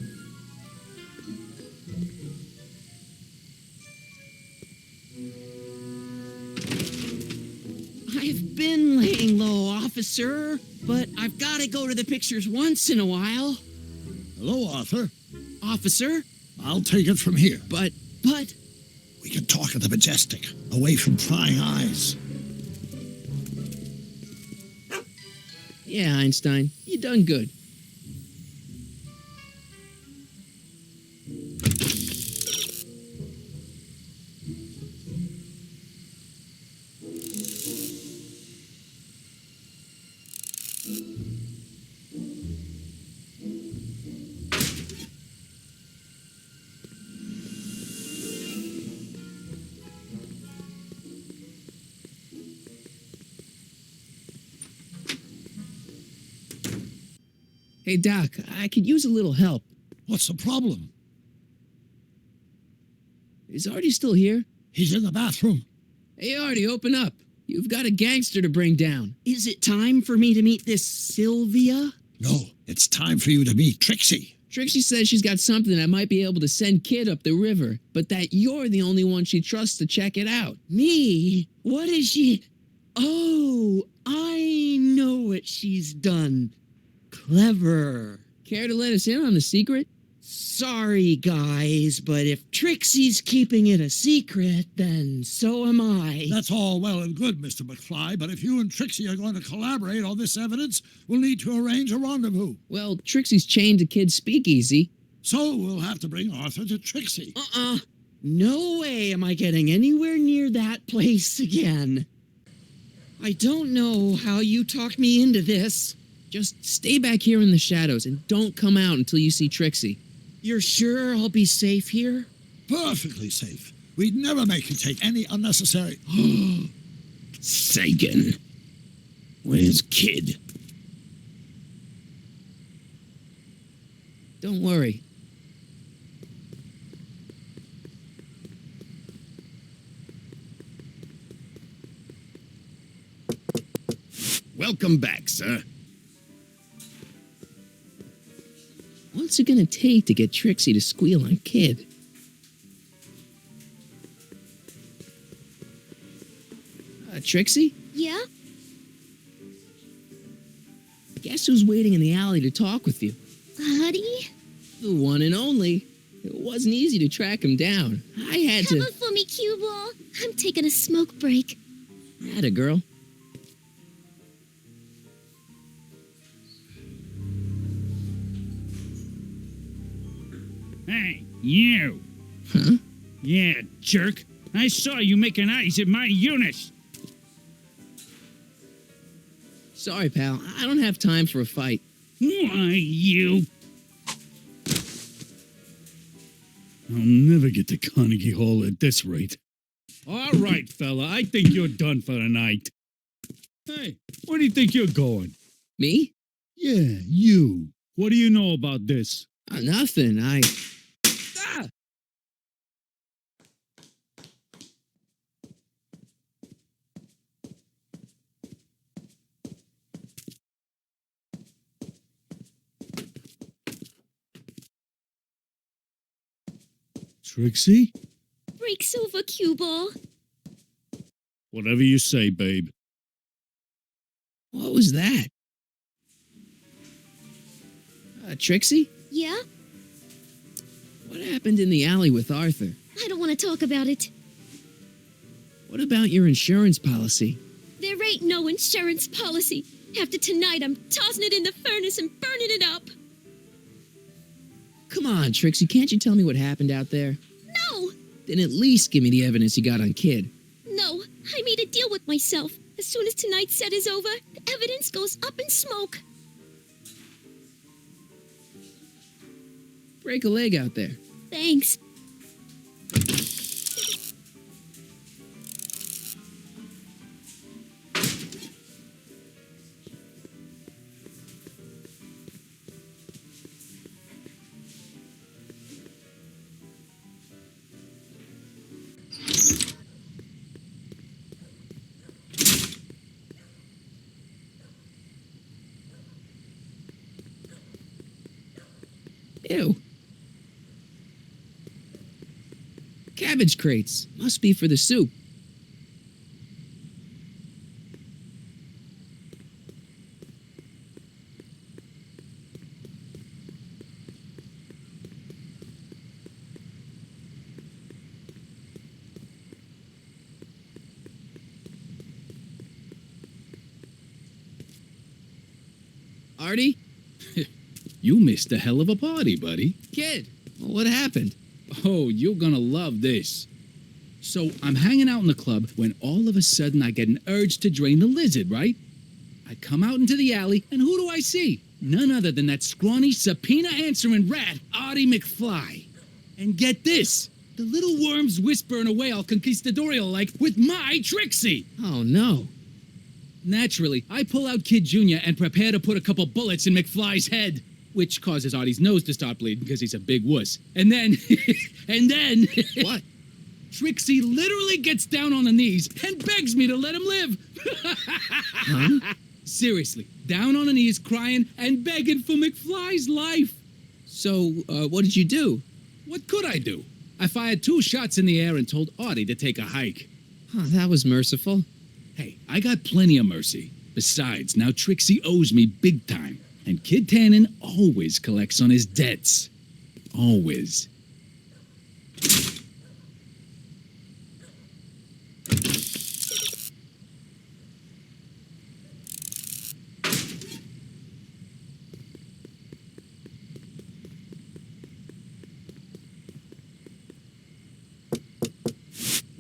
I've been laying low, officer, but I've got to go to the pictures once in a while. Hello, Arthur. Officer? I'll take it from here. But... We can talk at the Majestic, away from prying eyes. Yeah, Einstein, you done good. Hey, Doc, I could use a little help. What's the problem? Is Artie still here? He's in the bathroom. Hey, Artie, open up. You've got a gangster to bring down. Is it time for me to meet this Sylvia? No, it's time for you to meet Trixie. Trixie says she's got something that might be able to send Kid up the river, but that you're the only one she trusts to check it out. Me? What is she? Oh, I know what she's done. Clever. Care to let us in on the secret? Sorry, guys, but if Trixie's keeping it a secret, then so am I. That's all well and good, Mr. McFly, but if you and Trixie are going to collaborate on this evidence, we'll need to arrange a rendezvous. Well, Trixie's chained to Kid's speakeasy. So we'll have to bring Arthur to Trixie. No way am I getting anywhere near that place again. I don't know how you talked me into this. Just stay back here in the shadows and don't come out until you see Trixie. You're sure I'll be safe here? Perfectly safe. We'd never make you take any unnecessary... Sagan. Where's Kid? Don't worry. Welcome back, sir. What's it gonna take to get Trixie to squeal on Kid? Trixie? Yeah? Guess who's waiting in the alley to talk with you? Buddy? The one and only. It wasn't easy to track him down. I had to... Cover for me, cue ball. I'm taking a smoke break. Atta girl. Hey, you! Huh? Yeah, jerk. I saw you making eyes at my Eunice. Sorry, pal. I don't have time for a fight. Why, you... I'll never get to Carnegie Hall at this rate. All right, fella. I think you're done for the night. Hey, where do you think you're going? Me? Yeah, you. What do you know about this? Nothing. Ah! Trixie? Break's over, cue ball. Whatever you say, babe. What was that? Trixie? Yeah? What happened in the alley with Arthur? I don't want to talk about it. What about your insurance policy? There ain't no insurance policy. After tonight, I'm tossing it in the furnace and burning it up. Come on, Trixie, can't you tell me what happened out there? No! Then at least give me the evidence you got on Kid. No, I made a deal with myself. As soon as tonight's set is over, the evidence goes up in smoke. Break a leg out there. Thanks. Ew. Cabbage crates. Must be for the soup. Artie? You missed a hell of a party, buddy. Kid, what happened? Oh, you're gonna love this. So I'm hanging out in the club when all of a sudden I get an urge to drain the lizard, right? I come out into the alley, and who do I see? None other than that scrawny, subpoena-answering rat, Artie McFly. And get this, the little worm's whispering away all conquistadorial-like with my Trixie. Oh, no. Naturally, I pull out Kid Jr. and prepare to put a couple bullets in McFly's head, which causes Artie's nose to start bleeding because he's a big wuss. And then, What? Trixie literally gets down on the knees and begs me to let him live. Huh? Seriously, down on her knees crying and begging for McFly's life. So, what did you do? What could I do? I fired 2 shots in the air and told Artie to take a hike. Huh, that was merciful. Hey, I got plenty of mercy. Besides, now Trixie owes me big time. And Kid Tannen always collects on his debts. Always.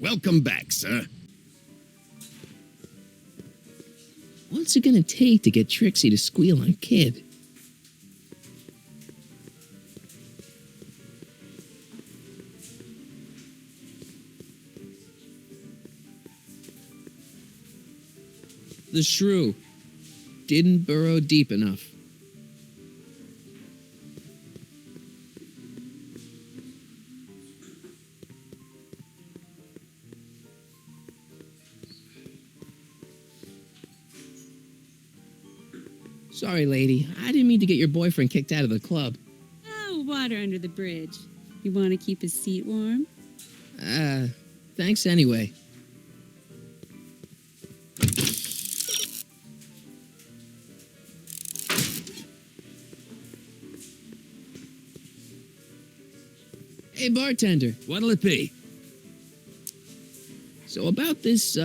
Welcome back, sir. What's it gonna take to get Trixie to squeal on Kid? The shrew didn't burrow deep enough. Sorry, lady. I didn't mean to get your boyfriend kicked out of the club. Oh, water under the bridge. You want to keep his seat warm? Thanks anyway. Hey, bartender. What'll it be? So about this,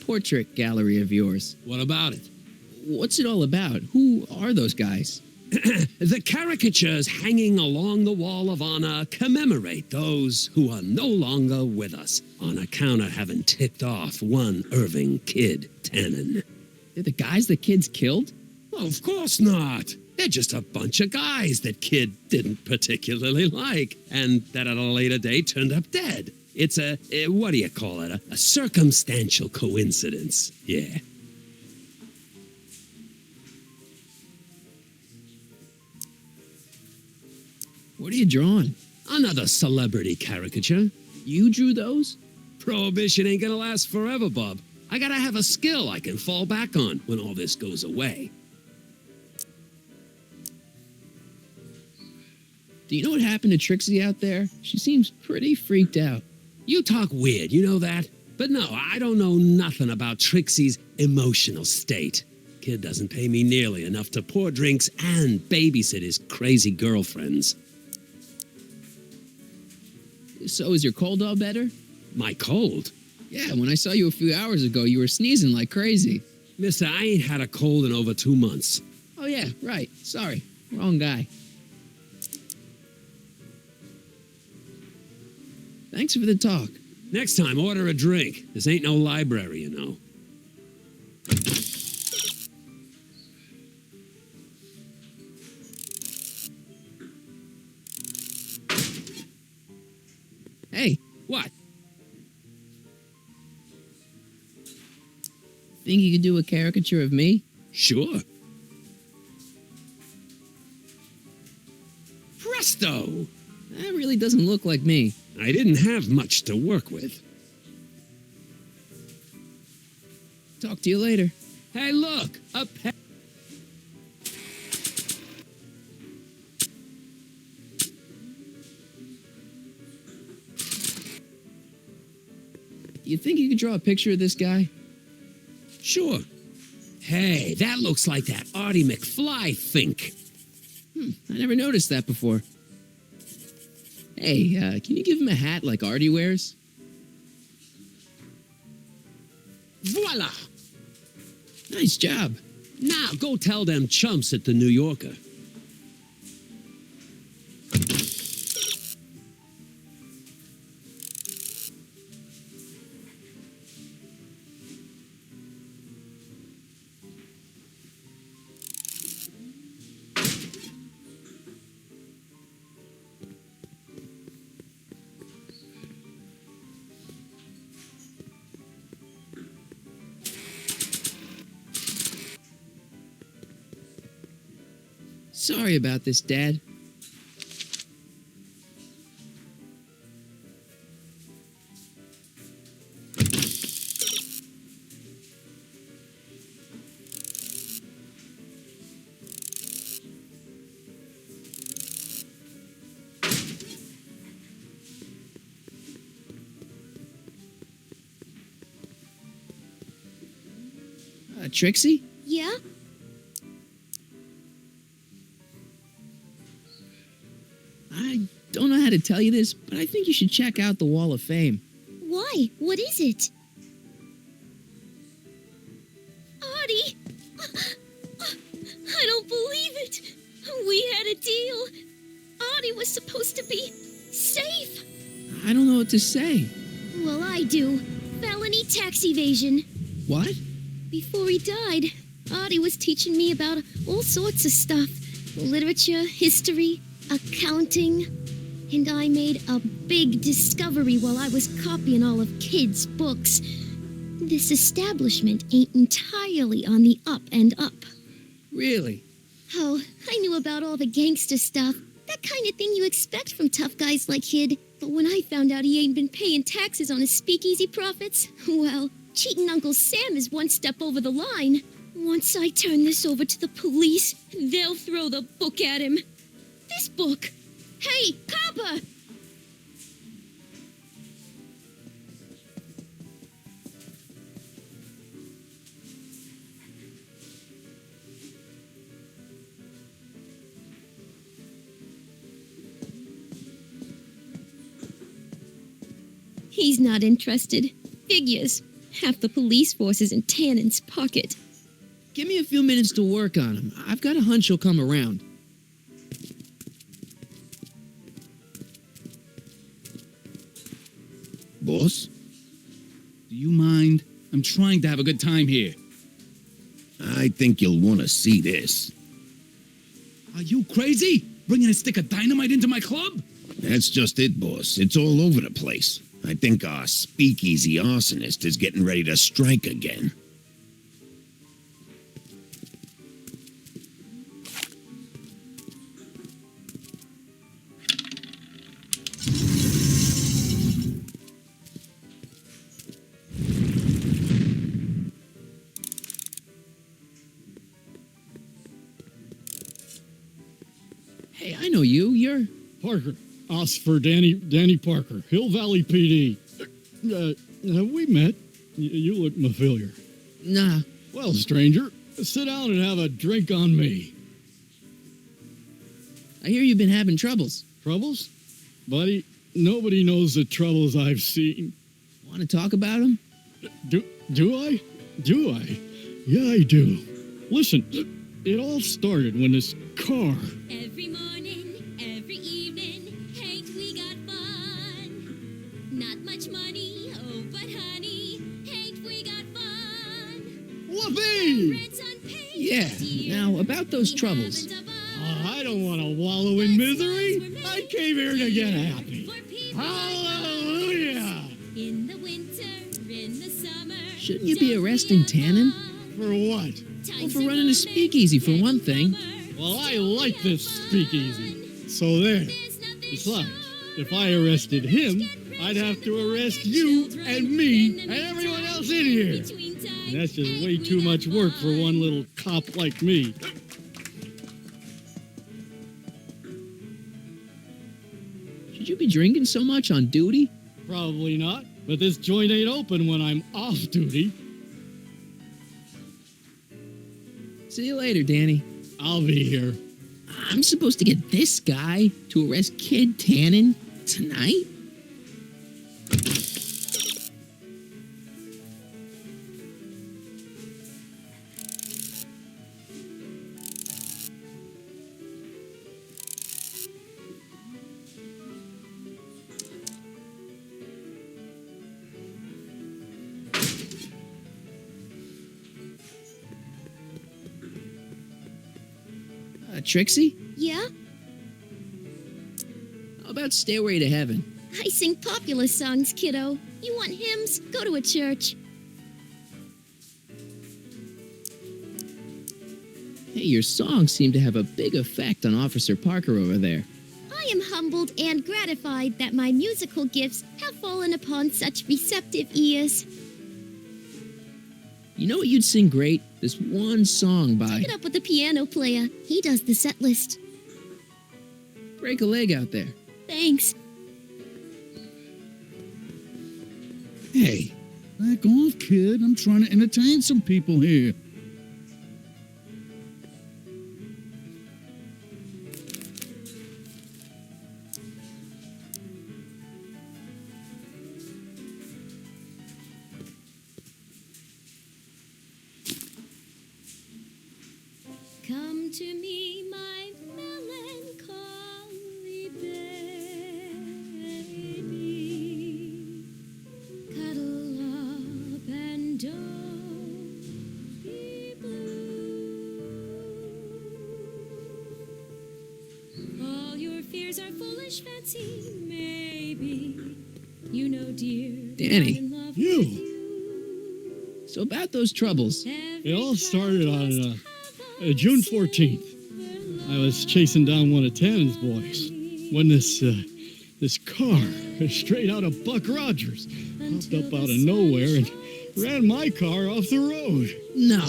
portrait gallery of yours. What about it? What's it all about? Who are those guys? The caricatures hanging along the wall of honor commemorate those who are no longer with us on account of having ticked off one Irving Kid Tannen. They're the guys the kids killed? Well, of course not. They're just a bunch of guys that Kid didn't particularly like, and that at a later date turned up dead. It's what do you call it? A circumstantial coincidence. Yeah. What are you drawing? Another celebrity caricature. You drew those? Prohibition ain't gonna last forever, Bob. I gotta have a skill I can fall back on when all this goes away. Do you know what happened to Trixie out there? She seems pretty freaked out. You talk weird, you know that? But no, I don't know nothing about Trixie's emotional state. Kid doesn't pay me nearly enough to pour drinks and babysit his crazy girlfriends. So is your cold all better? My cold? Yeah, when I saw you a few hours ago, you were sneezing like crazy. Mister, I ain't had a cold in over 2 months. Oh yeah, right. Sorry. Wrong guy. Thanks for the talk. Next time, order a drink. This ain't no library, you know. Hey. What? Think you could do a caricature of me? Sure. Presto! That really doesn't look like me. I didn't have much to work with. Talk to you later. Hey, look! A pet. You think you could draw a picture of this guy? Sure. Hey, that looks like that Artie McFly think. I never noticed that before. Hey, can you give him a hat like Artie wears? Voila! Nice job. Now, go tell them chumps at the New Yorker. Sorry about this, Dad. Trixie? Yeah? I don't know how to tell you this, but I think you should check out the Wall of Fame. Why? What is it? Artie! I don't believe it! We had a deal! Artie was supposed to be safe! I don't know what to say. Well, I do. Felony tax evasion. What? Before he died, Artie was teaching me about all sorts of stuff. Literature, history, accounting. And I made a big discovery while I was copying all of Kid's books. This establishment ain't entirely on the up and up. Really? Oh, I knew about all the gangster stuff. That kind of thing you expect from tough guys like Kid. But when I found out he ain't been paying taxes on his speakeasy profits, well, cheating Uncle Sam is one step over the line. Once I turn this over to the police, they'll throw the book at him. This book! Hey, copper! He's not interested. Figures. Half the police force is in Tannen's pocket. Give me a few minutes to work on him. I've got a hunch he'll come around. Boss? Do you mind? I'm trying to have a good time here. I think you'll want to see this. Are you crazy? Bringing a stick of dynamite into my club? That's just it, boss. It's all over the place. I think our speakeasy arsonist is getting ready to strike again. Hey, I know you. You're... Parker. Oscar Danny Parker. Hill Valley PD. Have we met? You look familiar. Nah. Well, stranger, sit down and have a drink on me. I hear you've been having troubles. Troubles? Buddy, nobody knows the troubles I've seen. Want to talk about them? Do I? Do I? Yeah, I do. Listen, it all started when this car... Every morning, every evening, ain't we got fun? Not much money, oh, but honey, ain't we got fun? Whoopee! Rent's unpaid Yeah. this year. Now, about those troubles. I don't want to wallow in misery. I came here to get happy. Hallelujah! In the winter, in the summer. Shouldn't you be arresting Tannen? For what? Well, for running a speakeasy, for one thing. Well, I like this speakeasy. So there. Besides, if I arrested him, I'd have to arrest you and me and everyone else in here. And that's just way too much work for one little cop like me. Should you be drinking so much on duty? Probably not, but this joint ain't open when I'm off duty. See you later, Danny. I'll be here. I'm supposed to get this guy to arrest Kid Tannen tonight? Trixie? Yeah? How about Stairway to Heaven? I sing popular songs, kiddo. You want hymns? Go to a church. Hey, your songs seem to have a big effect on Officer Parker over there. I am humbled and gratified that my musical gifts have fallen upon such receptive ears. You know what you'd sing great? This one song by... Take it up with the piano player. He does the set list. Break a leg out there. Thanks. Hey, back off, kid. I'm trying to entertain some people here. Come to me, my melancholy baby. Cuddle up and don't be blue. All your fears are foolish fancy, maybe. You know, dear. Danny. I'm in love You. with you. So about those troubles. It all started on June 14th. I was chasing down one of Tannen's boys when this car, straight out of Buck Rogers, popped up out of nowhere and ran my car off the road. No.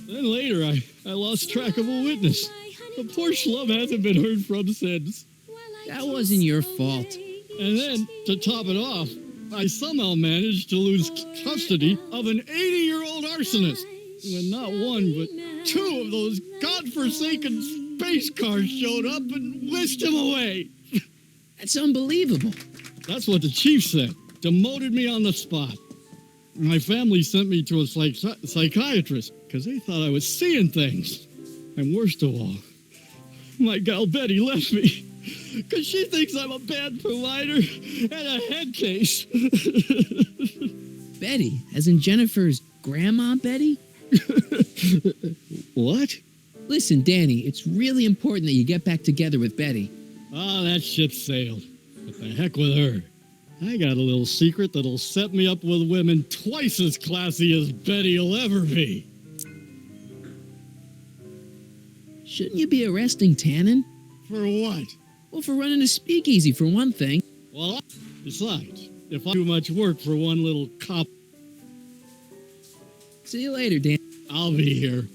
Then later, I lost track of a witness. The poor schlub hasn't been heard from since. That wasn't your fault. And then, to top it off, I somehow managed to lose custody of an 80-year-old arsonist. When not one, but two of those godforsaken space cars showed up and whisked him away. That's unbelievable. That's what the chief said. Demoted me on the spot. My family sent me to a psychiatrist because they thought I was seeing things. And worst of all, my gal Betty left me because she thinks I'm a bad provider and a head case. Betty, as in Jennifer's grandma Betty? What? Listen, Danny, it's really important that you get back together with Betty. Ah, that ship sailed. What the heck with her? I got a little secret that'll set me up with women twice as classy as Betty will ever be. Shouldn't you be arresting Tannen? For what? Well, for running a speakeasy, for one thing. Well, besides, if I do much work for one little cop, See you later, Dan. I'll be here.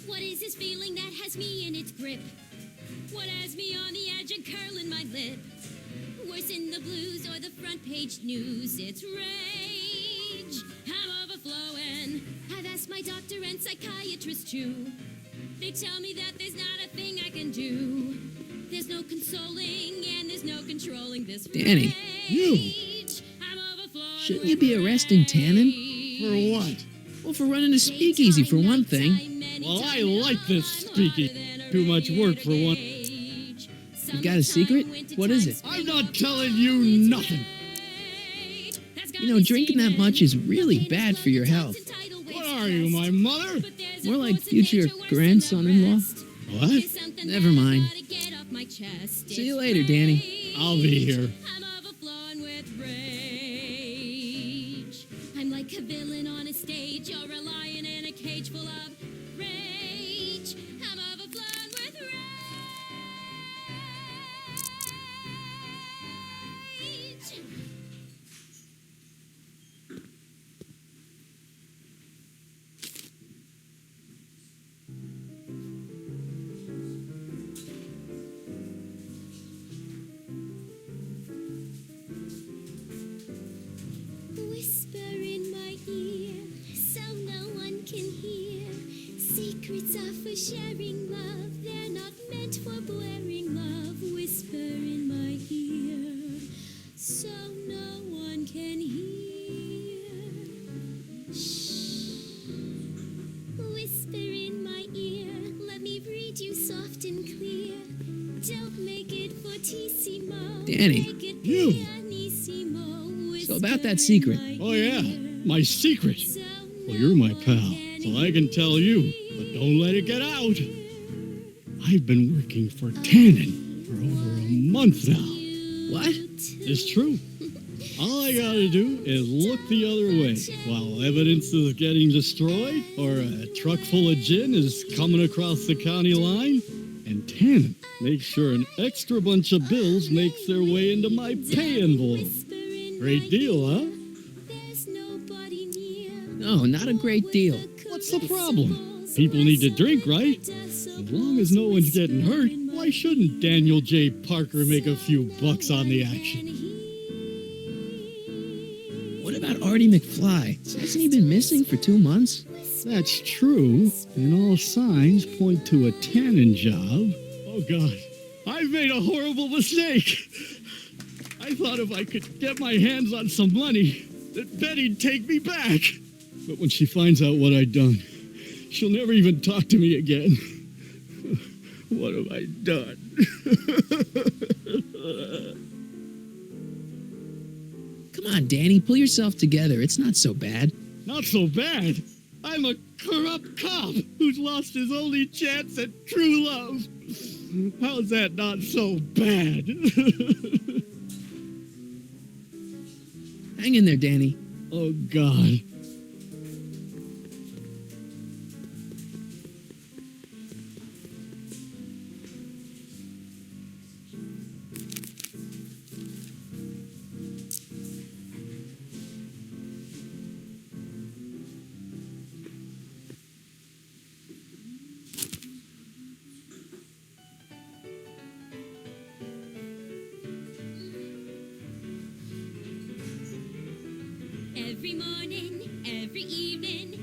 What is this feeling that has me in its grip? What has me on the edge and curling my lip? Worse in the blues or the front page news, it's rage. I'm overflowing. I've asked my doctor and psychiatrist too. They tell me that there's not a thing I can do. There's no consoling and there's no controlling this Danny, rage. I'm overflowing. Shouldn't you be arresting Tannen? For what? Well, for running a speakeasy, for one thing. Well, I like this speaking. Too much work for one. You got a secret? What is it? I'm not telling you nothing. You know, drinking that much is really bad for your health. What are you, my mother? More like future grandson-in-law. What? Never mind. See you later, Danny. I'll be here. I'm overflowing with rage. I'm like a villain on a stage or a lion in a cage full of rage. I'm overflowing with rage. Whisper in my ear so no one can hear. Secrets are for sharing love, they're not meant for blaring love. Whisper in my ear so no one can hear. Shh. Whisper in my ear, let me read you soft and clear. Don't make it fortissimo. Danny. Make it You. pianissimo. So about that secret. Oh, yeah. My secret. Well, you're my pal, so I can tell you, but don't let it get out. I've been working for Tannen for over a month now. What? It's true. All I gotta do is look the other way while evidence is getting destroyed or a truck full of gin is coming across the county line, and Tannen makes sure an extra bunch of bills makes their way into my pay envelope. Great deal, huh? There's nobody near. No, not a great deal. What's the problem? People need to drink, right? As long as no one's getting hurt, why shouldn't Daniel J. Parker make a few bucks on the action? What about Artie McFly? Hasn't he been missing for 2 months? That's true, and all signs point to a Tannen job. Oh, God. I've made a horrible mistake. I thought if I could get my hands on some money, that Betty'd take me back. But when she finds out what I'd done, she'll never even talk to me again. What have I done? Come on, Danny, pull yourself together. It's not so bad. Not so bad. I'm a corrupt cop who's lost his only chance at true love. How's that not so bad? Hang in there, Danny. Oh, God. Every morning, every evening,